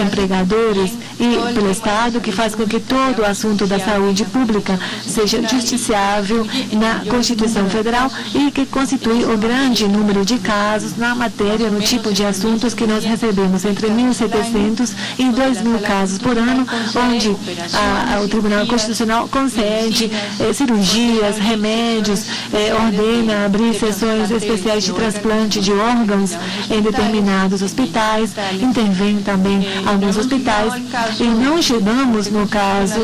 [SPEAKER 2] empregadores e pelo Estado, que faz com que todo o assunto da saúde pública seja justiciável na Constituição Federal e que constitui o grande número de casos na matéria, no tipo de assuntos que nós recebemos entre 1.700 e 2.000 casos por ano, onde o Tribunal Constitucional concede cirurgias, remédios, ordena abrir sessões especiais de transplante de órgãos em determinados hospitais, intervém também alguns hospitais, e não chegamos no caso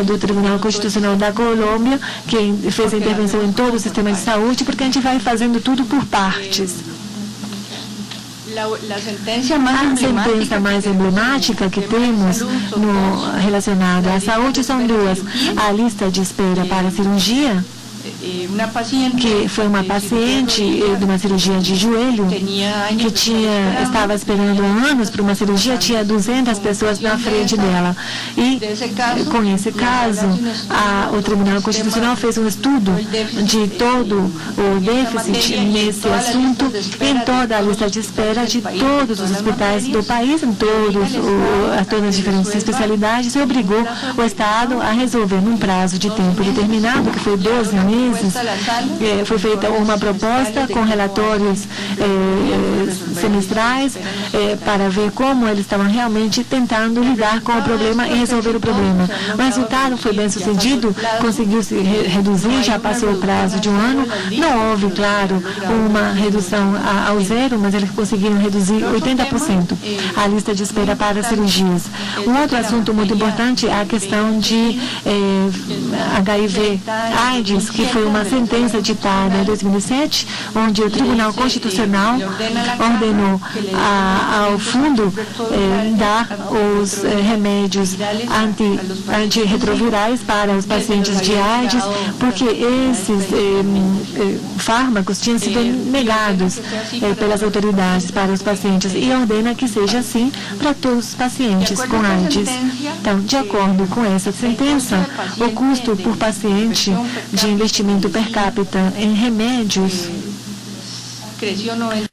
[SPEAKER 2] do Tribunal Constitucional da Colômbia, que fez a intervenção em todo o sistema de saúde, porque a gente vai fazendo tudo por partes. A sentença mais emblemática que temos relacionada à saúde são duas. A lista de espera para a cirurgia, que foi uma paciente de uma cirurgia de joelho, que estava esperando há anos para uma cirurgia, tinha 200 pessoas na frente dela. E, com esse caso, o Tribunal Constitucional fez um estudo de todo o déficit nesse assunto, em toda a lista de espera de todos os hospitais do país, em todas as diferentes especialidades, e obrigou o Estado a resolver num prazo de tempo determinado, que foi 12 meses. Foi feita uma proposta com relatórios semestrais para ver como eles estavam realmente tentando lidar com o problema e resolver o problema. O resultado foi bem sucedido, conseguiu se reduzir, já passou o prazo de um ano. Não houve, claro, uma redução ao zero, mas eles conseguiram reduzir 80% a lista de espera para cirurgias. Um outro assunto muito importante é a questão de HIV/AIDS, que foi uma sentença ditada em 2007, onde o Tribunal Constitucional ordenou ao fundo dar os remédios antirretrovirais para os pacientes de AIDS, porque esses fármacos tinham sido negados pelas autoridades para os pacientes, e ordena que seja assim para todos os pacientes com AIDS. Então, de acordo com essa sentença, o custo por paciente de investimento per capita em remédios cresceu 90%.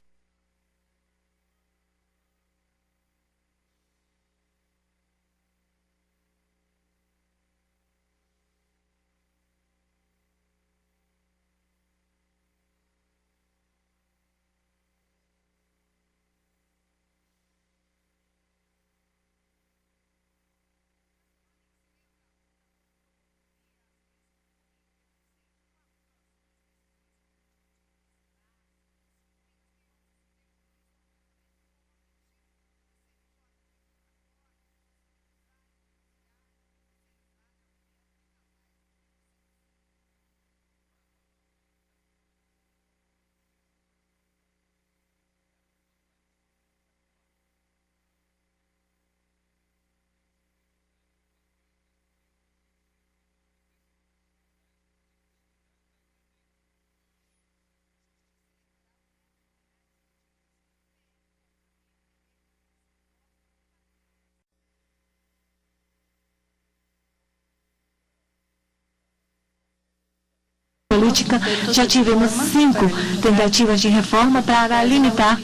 [SPEAKER 2] política, já tivemos 5 tentativas de reforma para limitar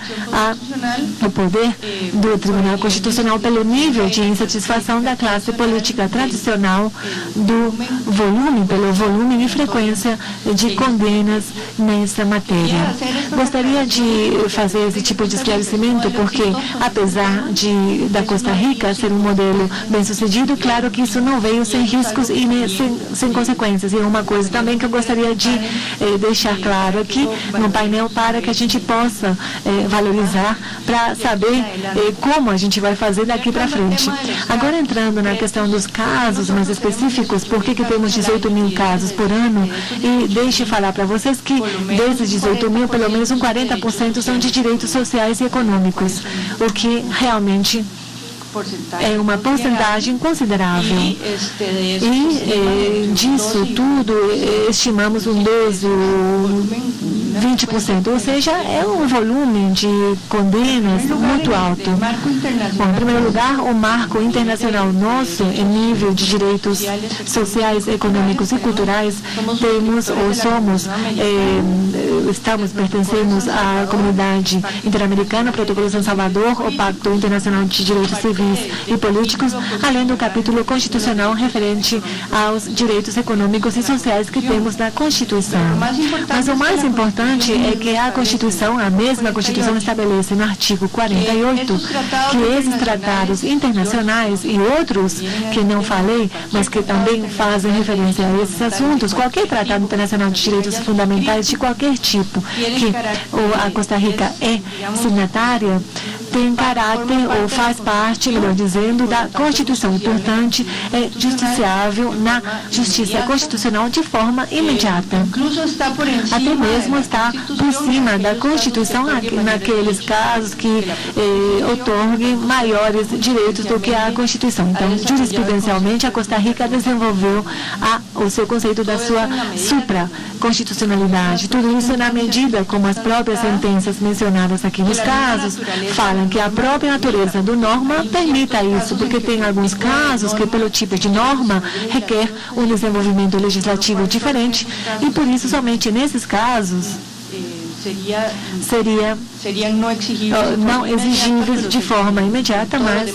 [SPEAKER 2] o poder do Tribunal Constitucional pelo nível de insatisfação da classe política tradicional, pelo volume e frequência de condenas nessa matéria. Gostaria de fazer esse tipo de esclarecimento porque, apesar da Costa Rica ser um modelo bem-sucedido, claro que isso não veio sem riscos e sem consequências. E uma coisa também que eu gostaria de deixar claro aqui no painel para que a gente possa valorizar, para saber como a gente vai fazer daqui para frente. Agora, entrando na questão dos casos mais específicos, por que temos 18 mil casos por ano? E deixe falar para vocês que desses 18 mil, pelo menos um 40% são de direitos sociais e econômicos, o que realmente é uma porcentagem considerável. E disso tudo, estimamos um 12 ou 20%, ou seja, é um volume de condenas muito alto. Bom, em primeiro lugar, o marco internacional nosso, em nível de direitos sociais, econômicos e culturais, temos ou somos, pertencemos à comunidade interamericana, Protocolo San Salvador, o Pacto Internacional de Direitos Civis e Políticos, além do capítulo constitucional referente aos direitos econômicos e sociais que temos na Constituição. Mas o mais importante é que a Constituição, a mesma Constituição, estabelece no artigo 48 que esses tratados internacionais e outros que não falei, mas que também fazem referência a esses assuntos, qualquer tratado internacional de direitos fundamentais de qualquer tipo que a Costa Rica é signatária, tem caráter ou faz parte, melhor dizendo, da Constituição. Portanto, é justiciável na Justiça Constitucional de forma imediata. Até mesmo está por cima da Constituição naqueles casos que outorguem maiores direitos do que a Constituição. Então, jurisprudencialmente, a Costa Rica desenvolveu o seu conceito da sua supraconstitucionalidade. Tudo isso na medida como as próprias sentenças mencionadas aqui nos casos falam que a própria natureza do norma permita isso, porque tem alguns casos que, pelo tipo de norma, requer um desenvolvimento legislativo diferente, e por isso, somente nesses casos, seriam não exigíveis de forma imediata, mas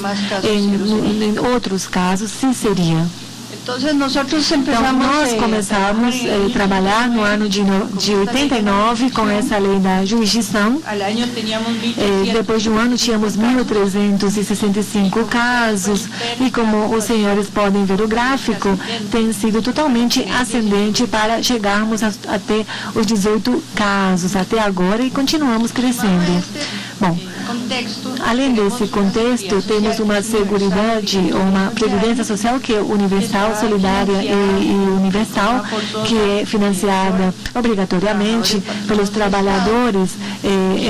[SPEAKER 2] em outros casos, sim seria. Então, nós começamos a trabalhar no ano de 89 com essa lei da jurisdição. Depois de um ano, tínhamos 1.365 casos e, como os senhores podem ver o gráfico, tem sido totalmente ascendente para chegarmos até os 18 casos até agora e continuamos crescendo. Bom, além desse contexto, temos uma seguridade, uma previdência social que é universal, solidária e universal, que é financiada obrigatoriamente pelos trabalhadores,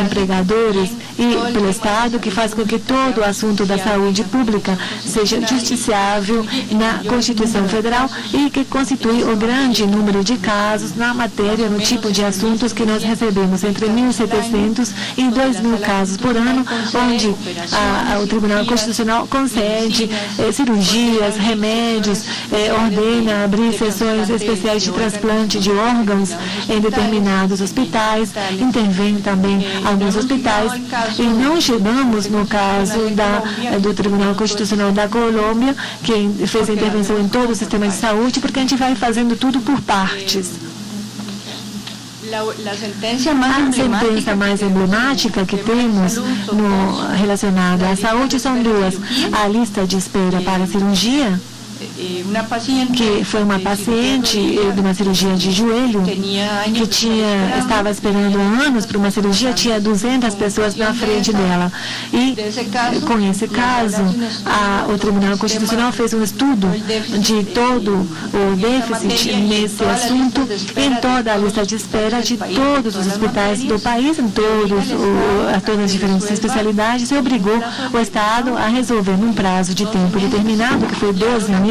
[SPEAKER 2] empregadores e pelo Estado, que faz com que todo o assunto da saúde pública seja justiciável na Constituição Federal e que constitui o grande número de casos na matéria, no tipo de assuntos que nós recebemos, entre 1.700 e 2.000 casos por ano, onde o Tribunal Constitucional concede cirurgias, remédios, ordena abrir sessões especiais de transplante de órgãos em determinados hospitais, intervém também alguns hospitais, e não chegamos no caso do Tribunal Constitucional da Colômbia, que fez a intervenção em todo o sistema de saúde, porque a gente vai fazendo tudo por partes. A sentença mais emblemática que temos relacionada à saúde são duas. A lista de espera para cirurgia, que foi uma paciente de uma cirurgia de joelho, que estava esperando há anos para uma cirurgia, tinha 200 pessoas na frente dela. E, com esse caso, o Tribunal Constitucional fez um estudo de todo o déficit nesse assunto, em toda a lista de espera de todos os hospitais do país, em todas as diferentes especialidades, e obrigou o Estado a resolver num prazo de tempo determinado, que foi 12 meses,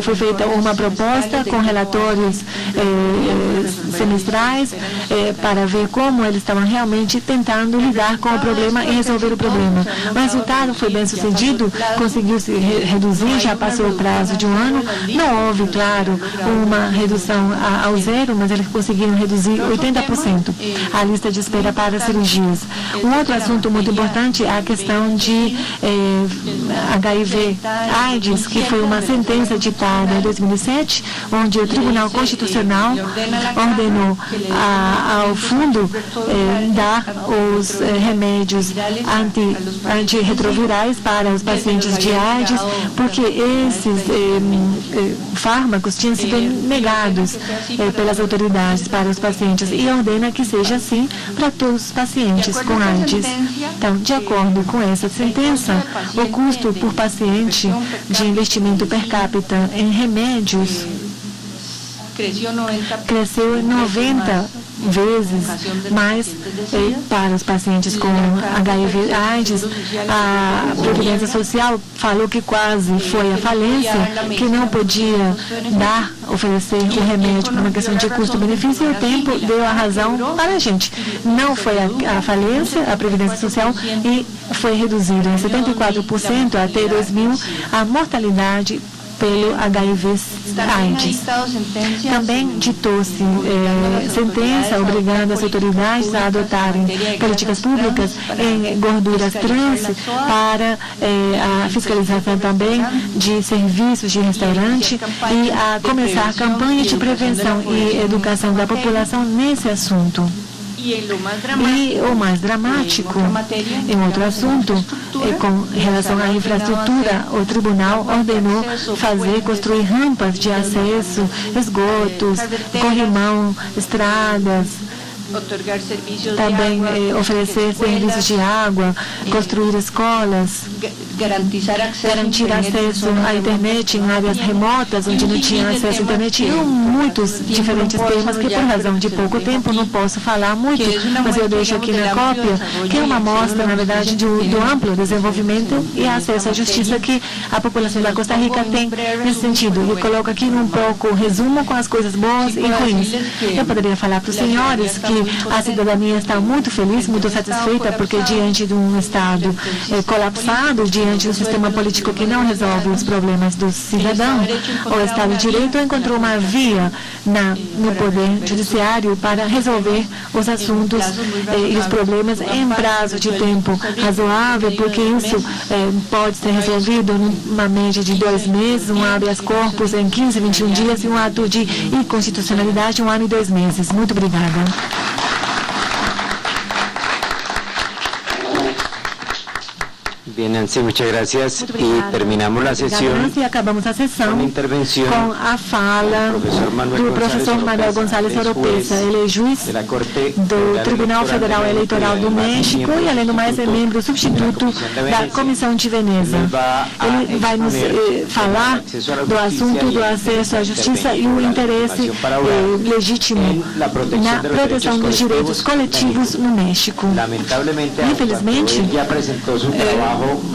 [SPEAKER 2] foi feita uma proposta com relatórios semestrais para ver como eles estavam realmente tentando lidar com o problema e resolver o problema. O resultado foi bem sucedido, conseguiu-se reduzir, já passou o prazo de um ano. Não houve, claro, uma redução ao zero, mas eles conseguiram reduzir 80% a lista de espera para cirurgias. Um outro assunto muito importante é a questão de HIV/AIDS, que foi uma sentença ditada em 2007, onde o Tribunal Constitucional ordenou ao fundo dar os remédios antirretrovirais para os pacientes de AIDS, porque esses fármacos tinham sido negados pelas autoridades para os pacientes, e ordena que seja assim para todos os pacientes com AIDS. Então, de acordo com essa sentença, o custo por paciente de investimento per capita em remédios cresceu em 90%. vezes, mas para os pacientes com HIV/AIDS, a Previdência Social falou que quase foi a falência, que não podia oferecer o remédio por uma questão de custo-benefício, e o tempo deu a razão para a gente. Não foi a falência, a Previdência Social, e foi reduzida em 74% até 2000 a mortalidade pelo HIV/AIDS. Também ditou-se sentença obrigando as autoridades a adotarem políticas públicas em gorduras trans para a fiscalização também de serviços de restaurante e a começar campanhas de prevenção e educação da população nesse assunto. E o mais dramático, em outro assunto, com relação à infraestrutura, o tribunal ordenou construir rampas de acesso, esgotos, corrimão, estradas, também oferecer serviços de água, construir escolas, garantir acesso à internet em áreas remotas onde não tinha acesso à internet, e muitos diferentes temas que, por razão de pouco tempo, não posso falar muito, mas eu deixo aqui na cópia, que é uma amostra, na verdade, do amplo desenvolvimento e acesso à justiça que a população da Costa Rica tem nesse sentido. Eu coloco aqui um pouco resumo com as coisas boas e ruins. Eu poderia falar para os senhores que a cidadania está muito feliz, muito satisfeita, porque diante de um Estado colapsado, diante de um sistema político que não resolve os problemas do cidadão, o Estado de Direito encontrou uma via no Poder Judiciário para resolver os assuntos e os problemas em prazo de tempo razoável, porque isso pode ser resolvido numa média de 2 meses, um habeas corpus em 15, 21 dias e um ato de inconstitucionalidade 1 ano e 2 meses. Muito obrigada.
[SPEAKER 4] Bien, Nancy, muchas gracias. Y terminamos la sesión
[SPEAKER 2] e acabamos a sessão com a fala do professor Manuel González Oropesa. Ele é juiz do Tribunal Federal Eleitoral do México e, além do mais, é membro substituto da Comissão de Veneza. Ele vai nos falar do assunto do acesso à justiça e o interesse legítimo na proteção dos direitos coletivos no México. Infelizmente,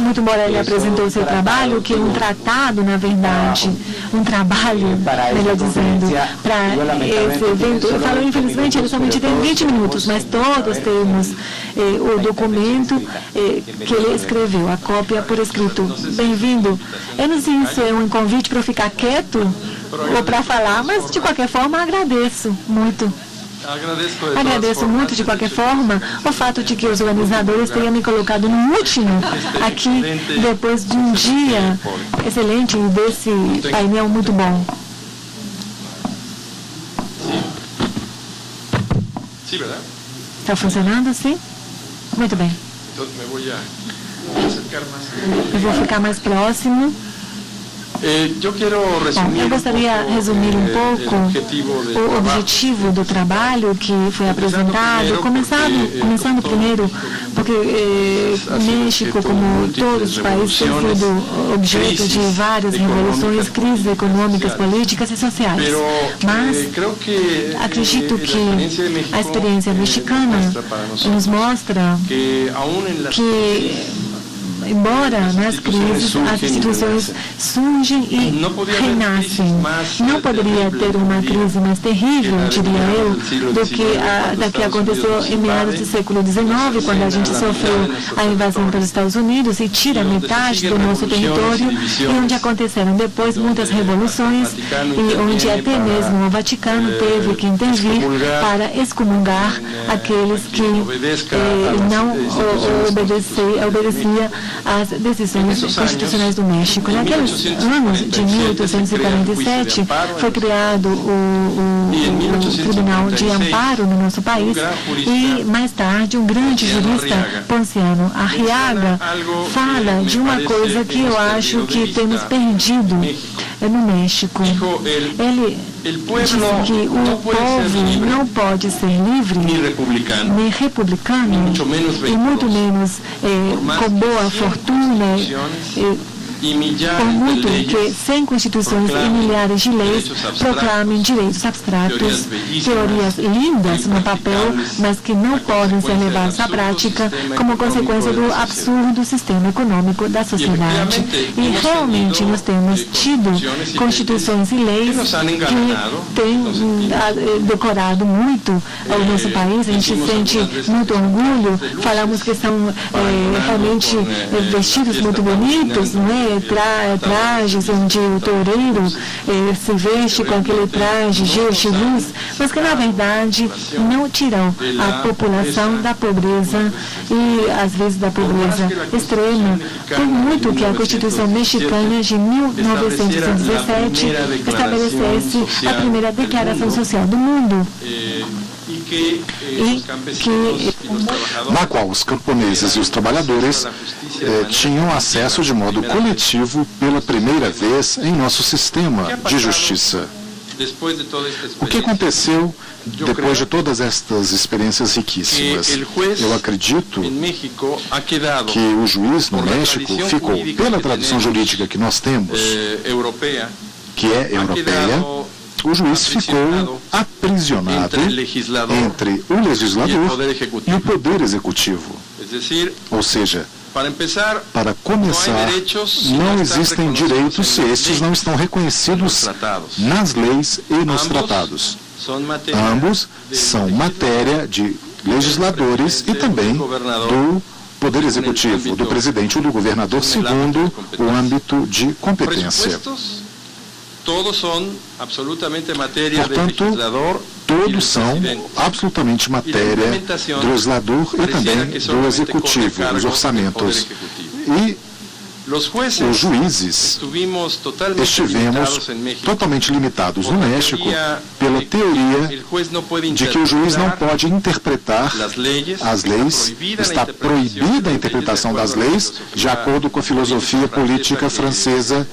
[SPEAKER 2] muito embora ele apresentou seu trabalho, que é um tratado, na verdade, um trabalho, melhor dizendo, para esse evento. Eu falo, infelizmente, ele somente tem 20 minutos, mas todos temos o documento que ele escreveu, a cópia por escrito. Bem-vindo. Eu não sei se é um convite para eu ficar quieto ou para falar, mas, de qualquer forma, agradeço muito. Agradeço muito, de qualquer forma, o fato de que os organizadores tenham me colocado no último aqui, depois de um dia excelente e desse painel muito bom. Está funcionando, sim? Muito bem. Eu vou ficar mais próximo. Eu gostaria de resumir um pouco o objetivo do trabalho que foi apresentado, começando primeiro, porque México, como todos os países, tem sido objeto de várias revoluções, crises econômicas, políticas e sociais. Mas acredito que a experiência mexicana nos mostra que, embora nas crises as instituições surgem e renascem. Não poderia ter uma crise mais terrível, diria eu, do que a que aconteceu em meados do século XIX, quando a gente sofreu a invasão pelos Estados Unidos e tira metade do nosso território, e onde aconteceram depois muitas revoluções, e onde até mesmo o Vaticano teve que intervir para excomungar aqueles que não obedecia às decisões constitucionais do México. Naqueles anos de 1847, foi criado o Tribunal de Amparo no nosso país, e mais tarde um grande jurista, Ponciano Arriaga, fala de uma coisa que eu acho que temos perdido no México. Ele disse que o povo não pode ser livre, nem republicano, e muito menos com boa fortuna, Por muito que 100 constituições e milhares de leis proclamem direitos abstratos, teorias lindas no papel, mas que não podem ser levadas à prática como consequência do absurdo sistema econômico da sociedade. E realmente nós temos tido constituições e leis que têm decorado muito o nosso país. A gente sente muito orgulho, falamos que são realmente vestidos muito bonitos, não é? Trajes onde o toureiro se veste com aquele traje cheio de luz, mas que na verdade não tiram a população da pobreza e às vezes da pobreza extrema. Por muito que a Constituição mexicana de 1917 estabelecesse a primeira declaração social do mundo,
[SPEAKER 5] na qual os camponeses e os trabalhadores tinham acesso de modo coletivo pela primeira vez em nosso sistema de justiça. O que aconteceu depois de todas estas experiências riquíssimas? Eu acredito que o juiz no México ficou, pela tradição jurídica que nós temos, que é europeia, o juiz ficou aprisionado entre o legislador e o poder executivo. Ou seja, para começar, não existem direitos se estes não estão reconhecidos nas leis e nos tratados. Ambos são matéria de legisladores e também do poder executivo, do presidente ou do governador, segundo o âmbito de competência. Portanto, todos são absolutamente matéria do legislador e também do executivo, dos orçamentos. E os juízes estivemos totalmente limitados no México pela teoria de que o juiz não pode interpretar as leis, está proibida a interpretação das leis de acordo com a filosofia política francesa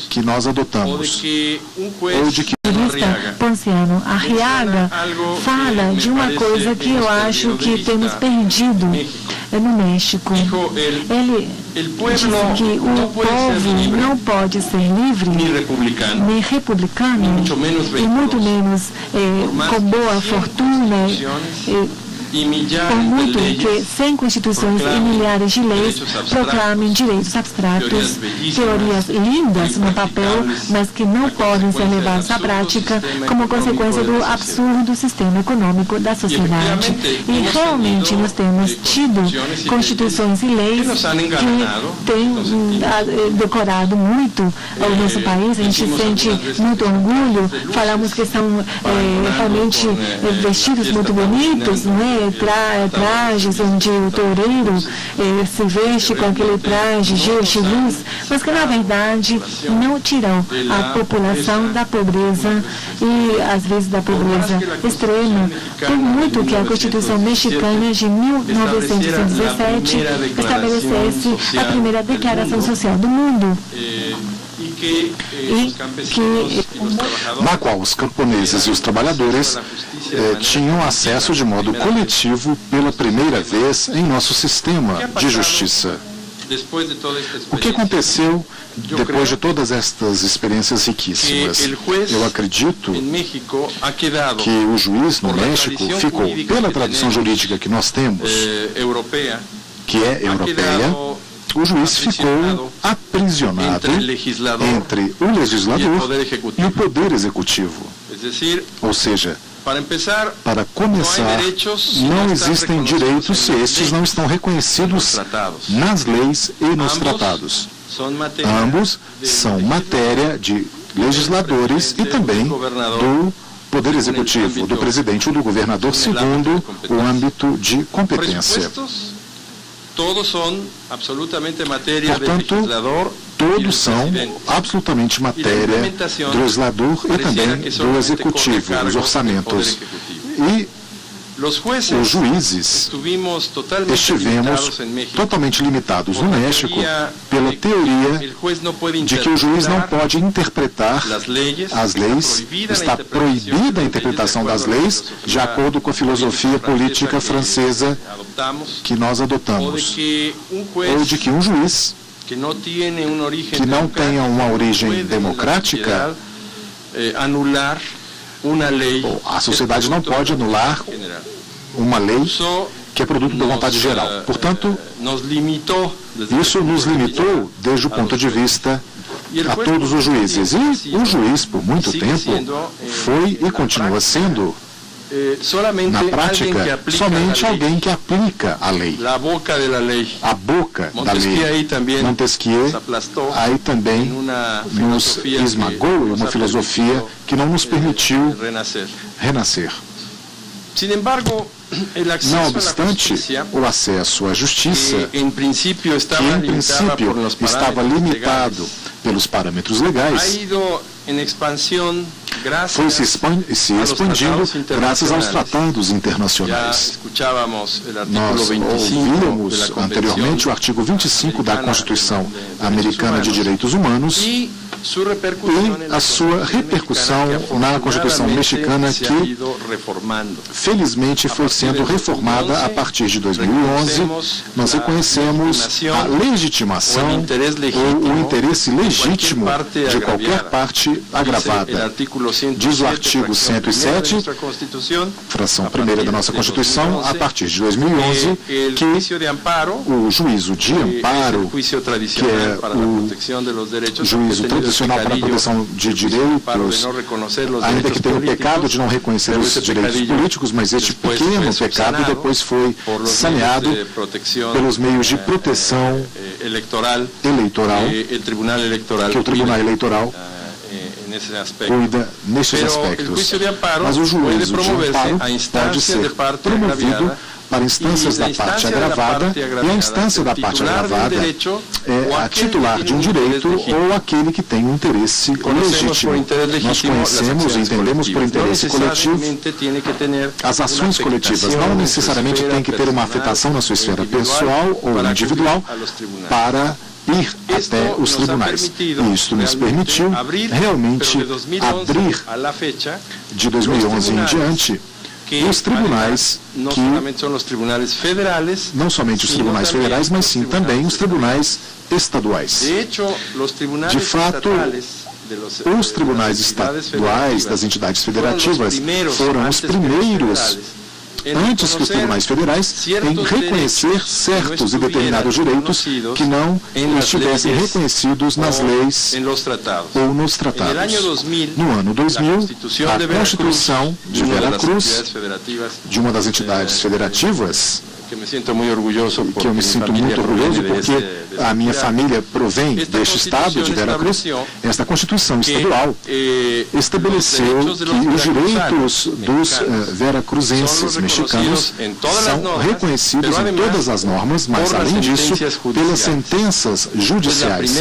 [SPEAKER 5] que nós adotamos. Ou de que
[SPEAKER 2] Ponciano Arriaga fala de uma coisa que eu acho que temos perdido no México. Ele disse que o povo não pode ser livre, nem republicano, e muito menos com boa fortuna, por muito que 100 constituições e milhares de leis proclamem direitos abstratos, teorias lindas no papel, mas que não podem ser levadas à prática como consequência do absurdo sistema econômico da sociedade. E realmente nós temos tido constituições e leis que têm decorado muito o nosso país. A gente sente muito orgulho, falamos que são realmente vestidos muito bonitos, não é? Trajes onde o toureiro se veste com aquele traje cheio de luz, mas que na verdade não tiram a população da pobreza e às vezes da pobreza extrema. Por muito que a Constituição mexicana de 1917 estabelecesse a primeira declaração social do mundo,
[SPEAKER 5] na qual os camponeses e os trabalhadores tinham acesso de modo coletivo pela primeira vez em nosso sistema de justiça. O que aconteceu depois de todas estas experiências riquíssimas? Eu acredito que o juiz no México ficou, pela tradição jurídica que nós temos, que é europeia, o juiz ficou aprisionado entre o legislador e o poder executivo. Ou seja, para começar, não existem direitos se estes não estão reconhecidos nas leis e nos tratados. Ambos são matéria de legisladores e também do poder executivo, do presidente ou do governador, segundo o âmbito de competência. Portanto, todos são absolutamente matéria do legislador e também do executivo, dos orçamentos. E os juízes estivemos totalmente limitados no México pela teoria de que o juiz não pode interpretar as leis, está proibida a interpretação das leis de acordo com a filosofia política francesa que nós adotamos. Ou de que um juiz que não tenha uma origem democrática, a sociedade não pode anular uma lei que é produto da vontade geral. Portanto, isso nos limitou desde o ponto de vista a todos os juízes. E o juiz, por muito tempo, foi e continua sendo, na prática, somente alguém que aplica a lei. A boca da lei. Montesquieu aí também nos esmagou em uma filosofia que não nos permitiu renascer. Não obstante, o acesso à justiça, que em princípio estava limitado pelos parâmetros legais, foi se expandindo graças aos tratados internacionais. Nós ouvíamos anteriormente o artigo 25 da Constituição Americana de Direitos Humanos e a sua repercussão na Constituição mexicana, que felizmente foi sendo reformada a partir de 2011. Nós reconhecemos a legitimação ou o interesse legítimo de qualquer parte agravada. Diz o artigo 107, fração 1ª da nossa Constituição, a partir de 2011, que o juízo de amparo, que é o juízo tradicional para a proteção de direitos, ainda que tenha o pecado de não reconhecer os direitos políticos, mas este pequeno pecado depois foi saneado pelos meios de proteção eleitoral, que o Tribunal Eleitoral cuida nestes aspectos. Mas o juízo de amparo pode ser promovido para instâncias da parte agravada, e a instância da parte agravada é a titular de um direito ou aquele que tem um interesse legítimo. Nós conhecemos e entendemos por interesse coletivo as ações coletivas. Não necessariamente tem que ter uma afetação na sua esfera pessoal ou individual para ir até os tribunais. E isto nos permitiu realmente abrir, de 2011 em diante, os tribunais que não somente os tribunais federais, mas sim também os tribunais estaduais. De fato, os tribunais estaduais das entidades federativas foram os primeiros, antes que os tribunais federais, em reconhecer certos e determinados direitos que não estivessem reconhecidos nas leis ou nos tratados. No ano 2000, a Constituição de Veracruz, de uma das entidades federativas, que eu me sinto muito orgulhoso porque a minha família provém deste estado de Veracruz. Esta Constituição estadual estabeleceu que os direitos dos veracruzenses mexicanos são reconhecidos em todas as normas, mas além disso, pelas sentenças judiciais.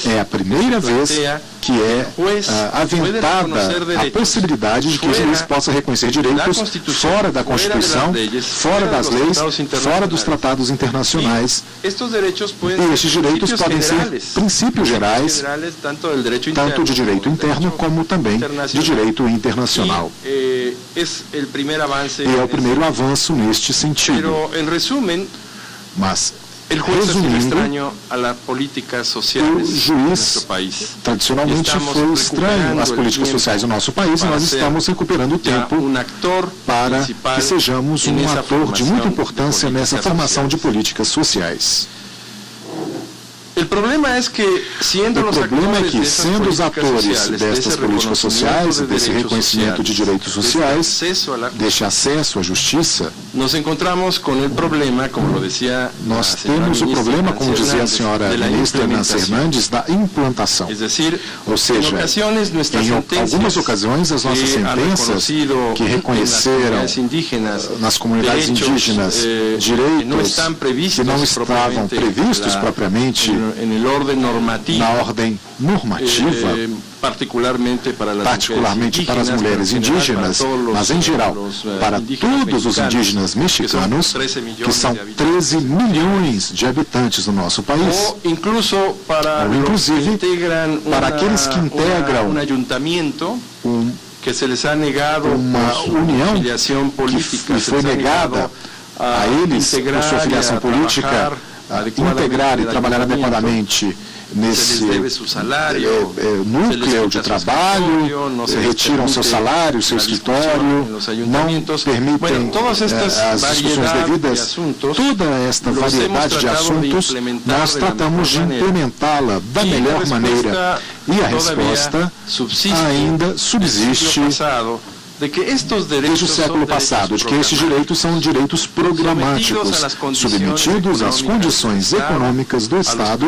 [SPEAKER 5] É a primeira vez que é aventada a possibilidade de que o juiz possa reconhecer direitos fora da Constituição, fora das leis, fora dos tratados internacionais. E estes direitos podem ser princípios gerais, tanto de direito interno como também de direito internacional. E é o primeiro avanço neste sentido. Mas, resumindo, o juiz tradicionalmente foi estranho às políticas sociais do nosso país, e nós estamos recuperando o tempo para que sejamos um ator de muita importância nessa formação de políticas sociais. O problema é que, sendo os atores destas políticas sociais e desse reconhecimento de direitos sociais, deste acesso à justiça, nós temos o problema, como dizia a senhora ministra Nancy Hernandes, da implantação. Ou seja, em algumas ocasiões, as nossas sentenças que reconheceram nas comunidades indígenas direitos que não estavam previstos propriamente na ordem normativa, particularmente para as mulheres indígenas, mas em geral para todos os indígenas mexicanos, que são 13 milhões de habitantes no nosso país, ou inclusive para aqueles que integram uma união que foi negada a eles por sua filiação política, integrar e trabalhar adequadamente nesse núcleo de trabalho, retiram seu salário, seu escritório, não permitem as discussões devidas. Toda esta variedade de assuntos, nós tratamos de implementá-la da melhor maneira. E a resposta ainda subsiste desde o século passado, de que estes direitos são direitos programáticos, submetidos às condições econômicas do Estado,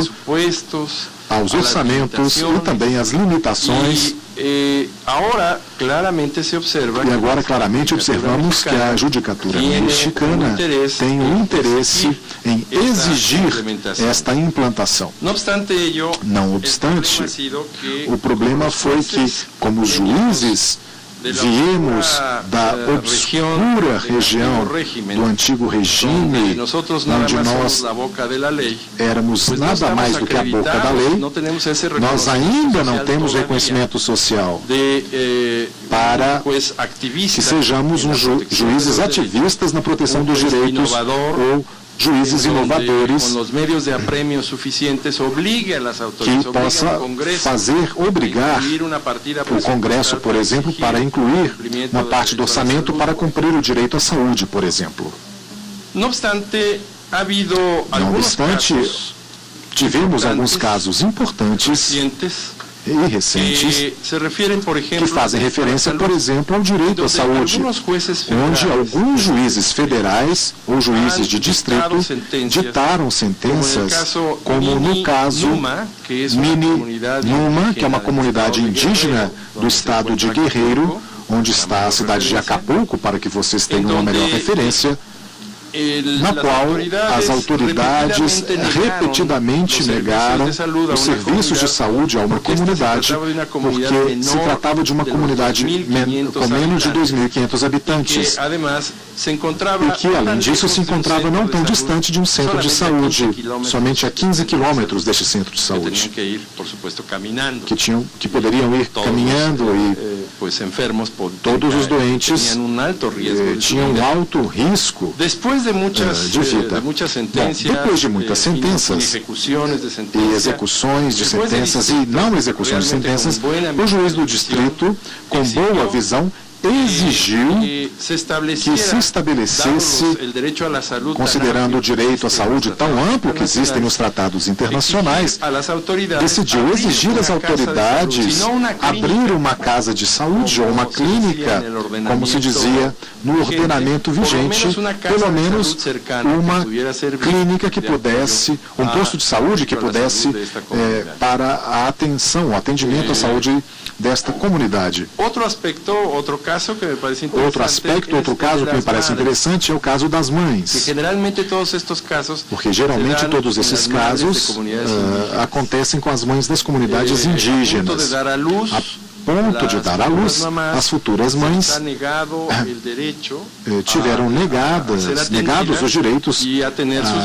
[SPEAKER 5] aos orçamentos e também às limitações. E agora claramente observamos que a judicatura mexicana tem um interesse em exigir esta implantação. Não obstante, o problema foi que, como juízes, viemos da obscura região do antigo regime, onde nós éramos nada mais do que a boca da lei. Nós ainda não temos reconhecimento social para que sejamos juízes ativistas na proteção dos direitos ou juízes inovadores que possa obrigar o Congresso, por exemplo, para incluir uma parte do orçamento para cumprir o direito à saúde, por exemplo. Não obstante, tivemos alguns casos importantes e recentes que fazem referência, por exemplo, ao direito à saúde, onde alguns juízes federais ou juízes de distrito ditaram sentenças, como no caso Numa, que é uma comunidade indígena do estado de Guerreiro, onde está a cidade de Acapulco, para que vocês tenham uma melhor referência, na qual as autoridades repetidamente negaram os serviços de saúde a uma comunidade, porque se tratava de uma comunidade com menos de 2.500 habitantes, e que, além disso, se encontrava não tão distante de um centro de saúde, somente a 15 quilômetros deste centro de saúde, que poderiam ir caminhando, e todos os doentes tinham um alto risco de vida. Bom, depois de muitas sentenças e execuções de sentenças e não execuções de sentenças, o juiz do distrito, com boa visão, exigiu que se estabelecesse, considerando o direito à saúde tão amplo que existem nos tratados internacionais, decidiu exigir às autoridades abrir uma casa de saúde ou uma clínica, como se dizia no ordenamento vigente, pelo menos uma clínica que pudesse, um posto de saúde que pudesse para a atenção, o atendimento à saúde desta comunidade. Outro caso que me parece interessante é o caso das mães. Porque geralmente todos esses casos acontecem com as mães das comunidades indígenas. A ponto de dar à luz, as futuras mães tiveram negados os direitos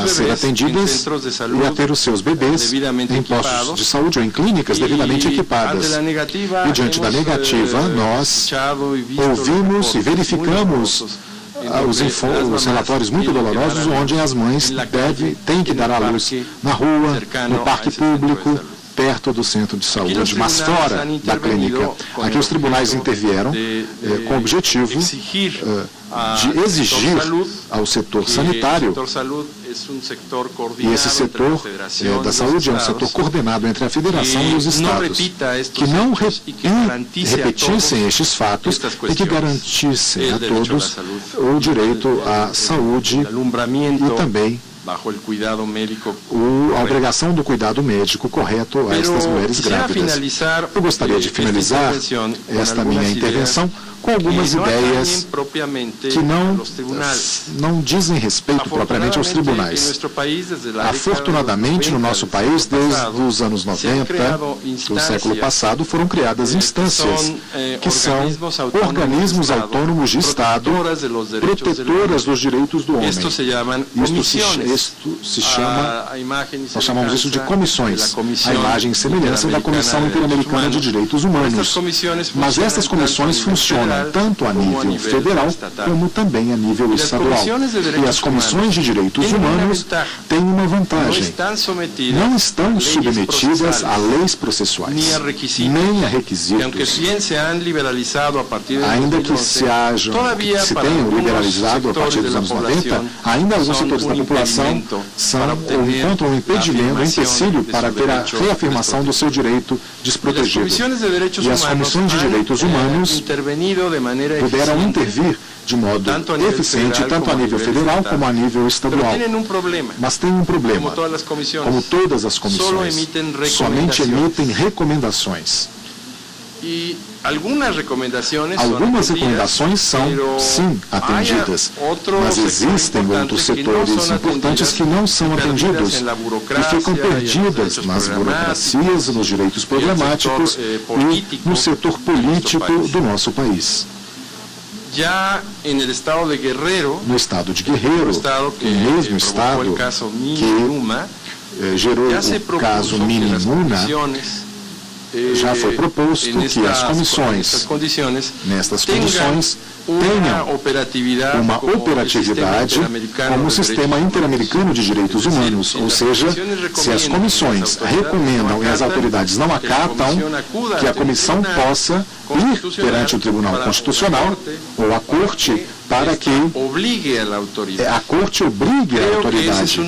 [SPEAKER 5] a ser atendidas e a ter os seus bebês em postos de saúde ou em clínicas devidamente equipadas. E diante da negativa, nós ouvimos e verificamos os relatórios muito dolorosos onde as mães têm que dar à luz na rua, no parque público, perto do centro de saúde, mas fora da clínica. Aqui os tribunais intervieram com o objetivo de exigir ao setor sanitário, e esse setor da saúde é um setor coordenado entre a Federação e os Estados, que não repetissem estes fatos e que garantissem a todos o direito à saúde e também a obrigação do cuidado médico correto a estas mulheres grávidas. Eu gostaria de finalizar esta minha intervenção com algumas ideias que não dizem respeito propriamente aos tribunais. Afortunadamente, no nosso país, desde os anos 90 do século passado, foram criadas instâncias que são organismos autônomos de Estado, protetoras dos direitos do homem. Isto se chama, nós chamamos isso de comissões, a imagem e semelhança da Comissão Interamericana de Direitos Humanos. Mas essas comissões funcionam tanto a nível federal como também a nível estadual. E as comissões de direitos humanos têm uma vantagem. Não estão submetidas a leis processuais, nem a requisitos. Ainda que se tenham liberalizado a partir dos anos 90, ainda alguns setores da população encontram um impedimento, um empecilho para ter a reafirmação do seu direito desprotegido. E as comissões de direitos humanos puderam intervir de modo eficiente, tanto a nível federal como a nível estadual. Mas tem um problema. Como todas as comissões, somente emitem recomendações. Algumas recomendações são, sim, atendidas, mas existem outros setores importantes que não são atendidos e ficam perdidas nas burocracias, nos direitos problemáticos e no setor político do nosso país. No estado de Guerreiro, o mesmo estado que gerou o caso Mini Muna, já foi proposto que as comissões, nestas condições, tenham uma operatividade como o Sistema Interamericano de Direitos Humanos, ou seja, se as comissões recomendam e as autoridades não acatam, que a comissão possa ir perante o Tribunal Constitucional ou a Corte para que a Corte obrigue a autoridade.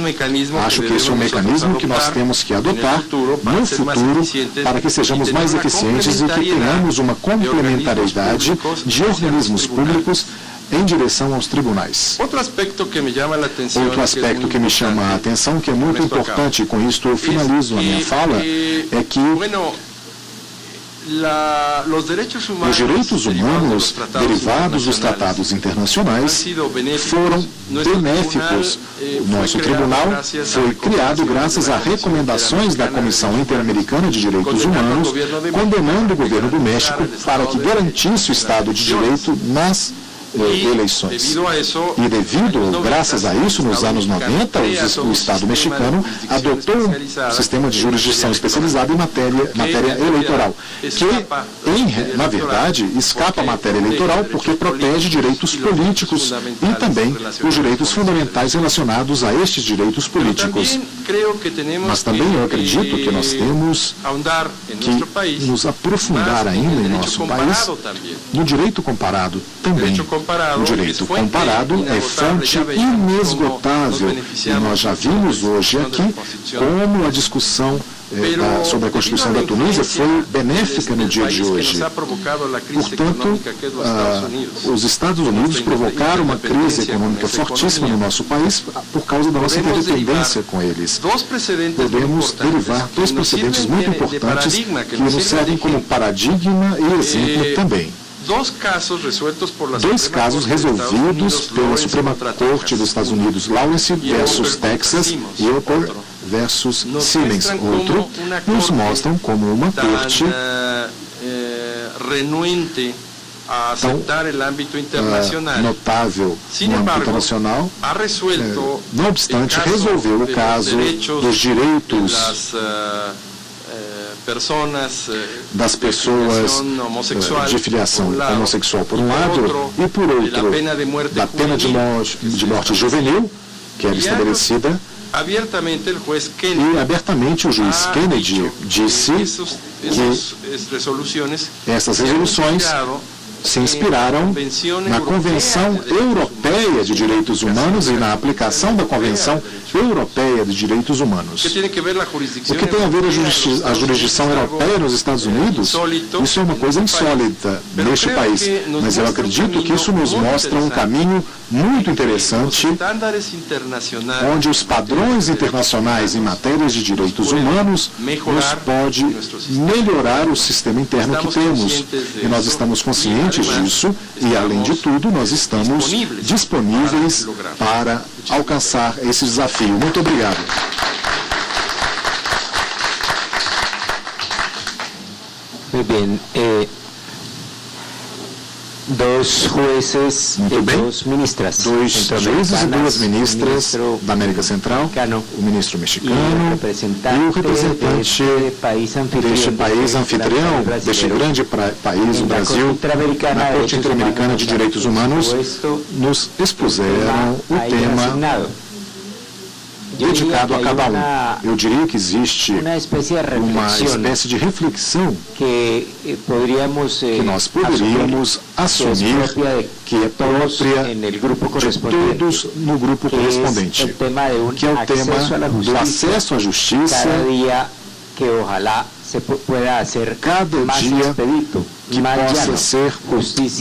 [SPEAKER 5] Acho que esse é um mecanismo que nós temos que adotar no futuro para que sejamos mais eficientes e que tenhamos uma complementariedade de organismos públicos em direção aos tribunais. Outro aspecto que me chama a atenção, que é muito importante, e com isto eu finalizo a minha fala, é que os direitos humanos derivados dos tratados internacionais foram benéficos. O nosso tribunal foi criado graças a recomendações da Comissão Interamericana de Direitos Humanos, condenando o governo do México para que garantisse o Estado de Direito nas eleições. E graças a isso, nos anos 90, o Estado mexicano adotou um sistema de jurisdição especializada em matéria eleitoral, que, na verdade, escapa à matéria eleitoral porque protege direitos políticos e também os direitos fundamentais relacionados a estes direitos políticos. Mas também eu acredito que nós temos que nos aprofundar ainda em nosso país no direito comparado também. O direito comparado é fonte inesgotável e nós já vimos hoje aqui como a discussão sobre a Constituição da Tunísia foi benéfica no dia de hoje. Portanto, os Estados Unidos provocaram uma crise econômica fortíssima no nosso país por causa da nossa interdependência com eles. Podemos derivar dois precedentes muito importantes que nos servem como paradigma e exemplo também. Dois casos resolvidos pela Suprema Corte dos Estados Unidos, Lawrence versus Texas e Opel versus Siemens. Outro, nos mostram como uma corte notável no âmbito internacional, não obstante, resolveu o caso dos direitos das pessoas de filiação homossexual por um lado e por outro da pena de morte juvenil que era estabelecida, e abertamente o juiz Kennedy disse que essas resoluções se inspiraram na Convenção Europeia de Direitos Humanos e na aplicação da Convenção Europeia de Direitos Humanos. O que tem a ver a jurisdição europeia nos Estados Unidos? Isso é uma coisa insólita neste país, mas eu acredito que isso nos mostra um caminho muito interessante, onde os padrões internacionais em matérias de direitos humanos nos pode melhorar o sistema interno que temos. E nós estamos conscientes disso e, além de tudo, nós estamos disponíveis para alcançar esse desafio. Muito obrigado.
[SPEAKER 4] Muy bien. Dos jueces
[SPEAKER 5] Muito bem.
[SPEAKER 4] Dos ministras.
[SPEAKER 5] Dois juízes e duas ministras da América Central, o ministro mexicano e o representante deste país anfitrião, deste grande país, o Brasil, na Corte Interamericana de Direitos Humanos, nos expuseram o tema dedicado a cada um. Eu diria que existe uma espécie de reflexão que nós poderíamos assumir que é própria de todos no grupo correspondente, que é o tema do acesso à justiça, cada dia que possa ser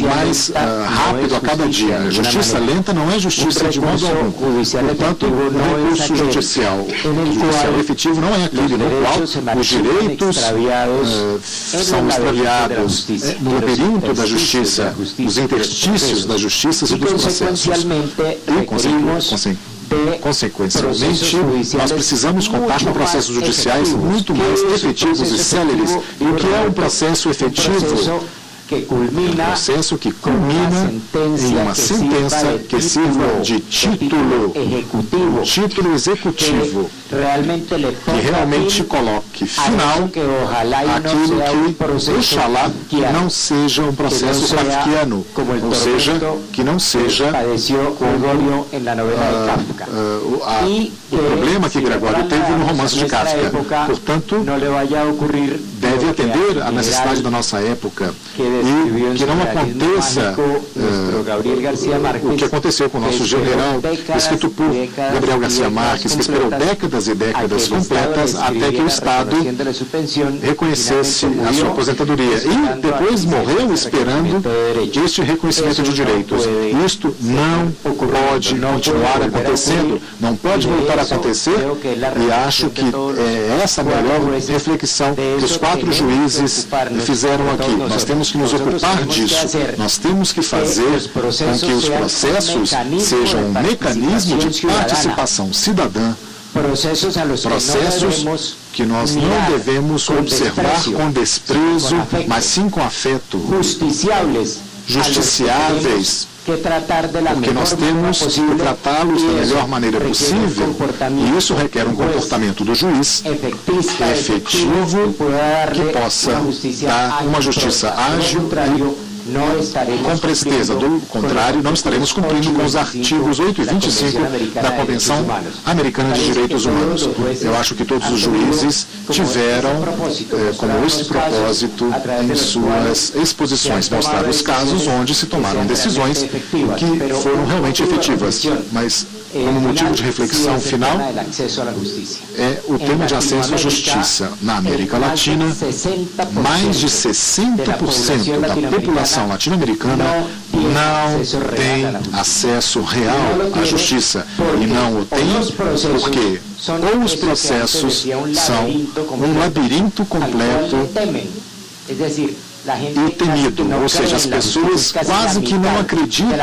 [SPEAKER 5] mais rápido a cada dia. Justiça lenta não é justiça de modo algum. Portanto, o recurso judicial efetivo não é aquele no qual os direitos são extraviados no labirinto da justiça, nos interstícios da justiça e dos processos. E, consequentemente, nós precisamos contar com processos judiciais muito mais efetivos e céleres. E o que é um processo efetivo? Processo que culmina em uma sentença que sirva de título executivo, que realmente coloque final àquilo que, oxalá, não seja um processo kafkiano, ou seja, que não seja o problema que Gregório teve no romance de Kafka. Portanto, deve atender à necessidade da nossa época e que não aconteça o que aconteceu com o nosso general, escrito por Gabriel Garcia Marques, que esperou décadas e décadas completas até que o Estado reconhecesse a sua aposentadoria e depois morreu esperando este reconhecimento de direitos. Isto não pode continuar acontecendo, não pode voltar a acontecer, e acho que é essa a melhor reflexão que os 4 juízes fizeram aqui. Nós temos que nos ocupar disso. Nós temos que fazer com que os processos sejam um mecanismo de participação cidadã, processos que nós não devemos observar com desprezo, mas sim com afeto, justiciáveis, porque nós temos que tratá-los da melhor maneira possível, e isso requer um comportamento do juiz efetivo que possa dar uma justiça ágil e com presteza. Do contrário, não estaremos cumprindo com os artigos 8 e 25 da Convenção Americana de Direitos Humanos. Eu acho que todos os juízes tiveram como este propósito em suas exposições, mostrar os casos onde se tomaram decisões que foram realmente efetivas. Mas, como motivo de reflexão final, é o tema de acesso à justiça. Na América Latina, mais de 60% da população latino-americana não tem acesso real à justiça. E não o tem porque ou os processos são um labirinto completo e temido, ou seja, as pessoas quase que não acreditam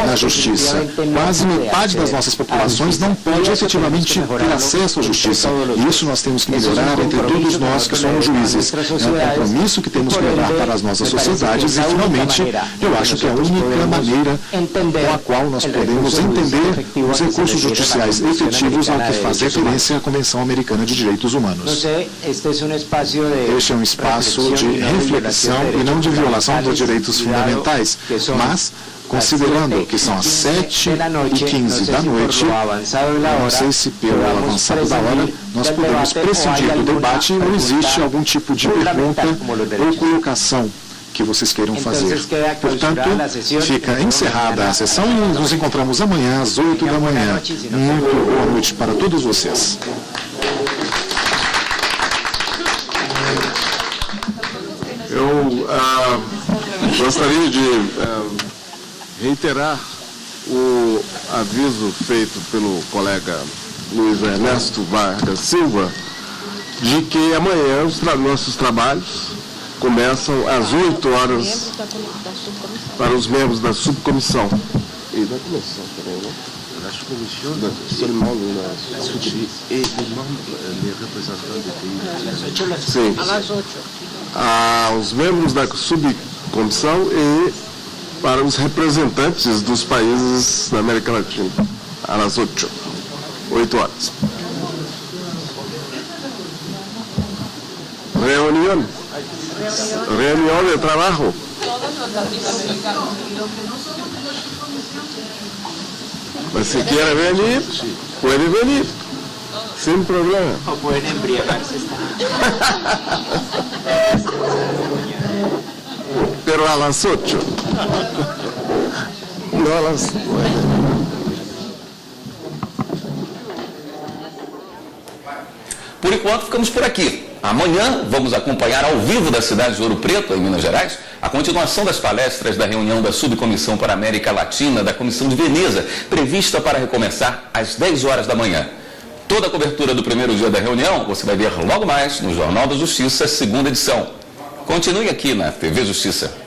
[SPEAKER 5] na justiça. Quase metade das nossas populações não pode efetivamente ter acesso à justiça. E isso nós temos que melhorar entre todos nós que somos juízes. É um compromisso que temos que levar para as nossas sociedades e, finalmente, eu acho que é a única maneira com a qual nós podemos entender os recursos judiciais efetivos ao que faz referência à Convenção Americana de Direitos Humanos. Este é um espaço de reflexão e não de violação dos direitos fundamentais, mas, considerando que são as 7h15 da noite, não sei se pelo avançado da hora nós podemos prescindir do debate ou existe algum tipo de pergunta ou colocação que vocês queiram fazer. Portanto, fica encerrada a sessão e nos encontramos amanhã às 8 da manhã. Muito boa noite para todos vocês.
[SPEAKER 7] Eu gostaria de reiterar o aviso feito pelo colega Luiz Ernesto Vargas Silva de que amanhã os nossos trabalhos começam às 8 horas para os membros da subcomissão. E da comissão também, né? La subcommission seulement et les représentants des pays. Sim. Os membros da subcomissão e para os representantes dos países da América Latina, às 8 horas. Reunião de trabalho. Mas se quer venir, pode venir, sem problema.
[SPEAKER 4] O pueden embriagarse.
[SPEAKER 7] Pero a las 8. No a las 9.
[SPEAKER 1] Por enquanto, ficamos por aqui. Amanhã, vamos acompanhar ao vivo da cidade de Ouro Preto, em Minas Gerais, a continuação das palestras da reunião da Subcomissão para a América Latina da Comissão de Veneza, prevista para recomeçar às 10 horas da manhã. Toda a cobertura do primeiro dia da reunião você vai ver logo mais no Jornal da Justiça, segunda edição. Continue aqui na TV Justiça.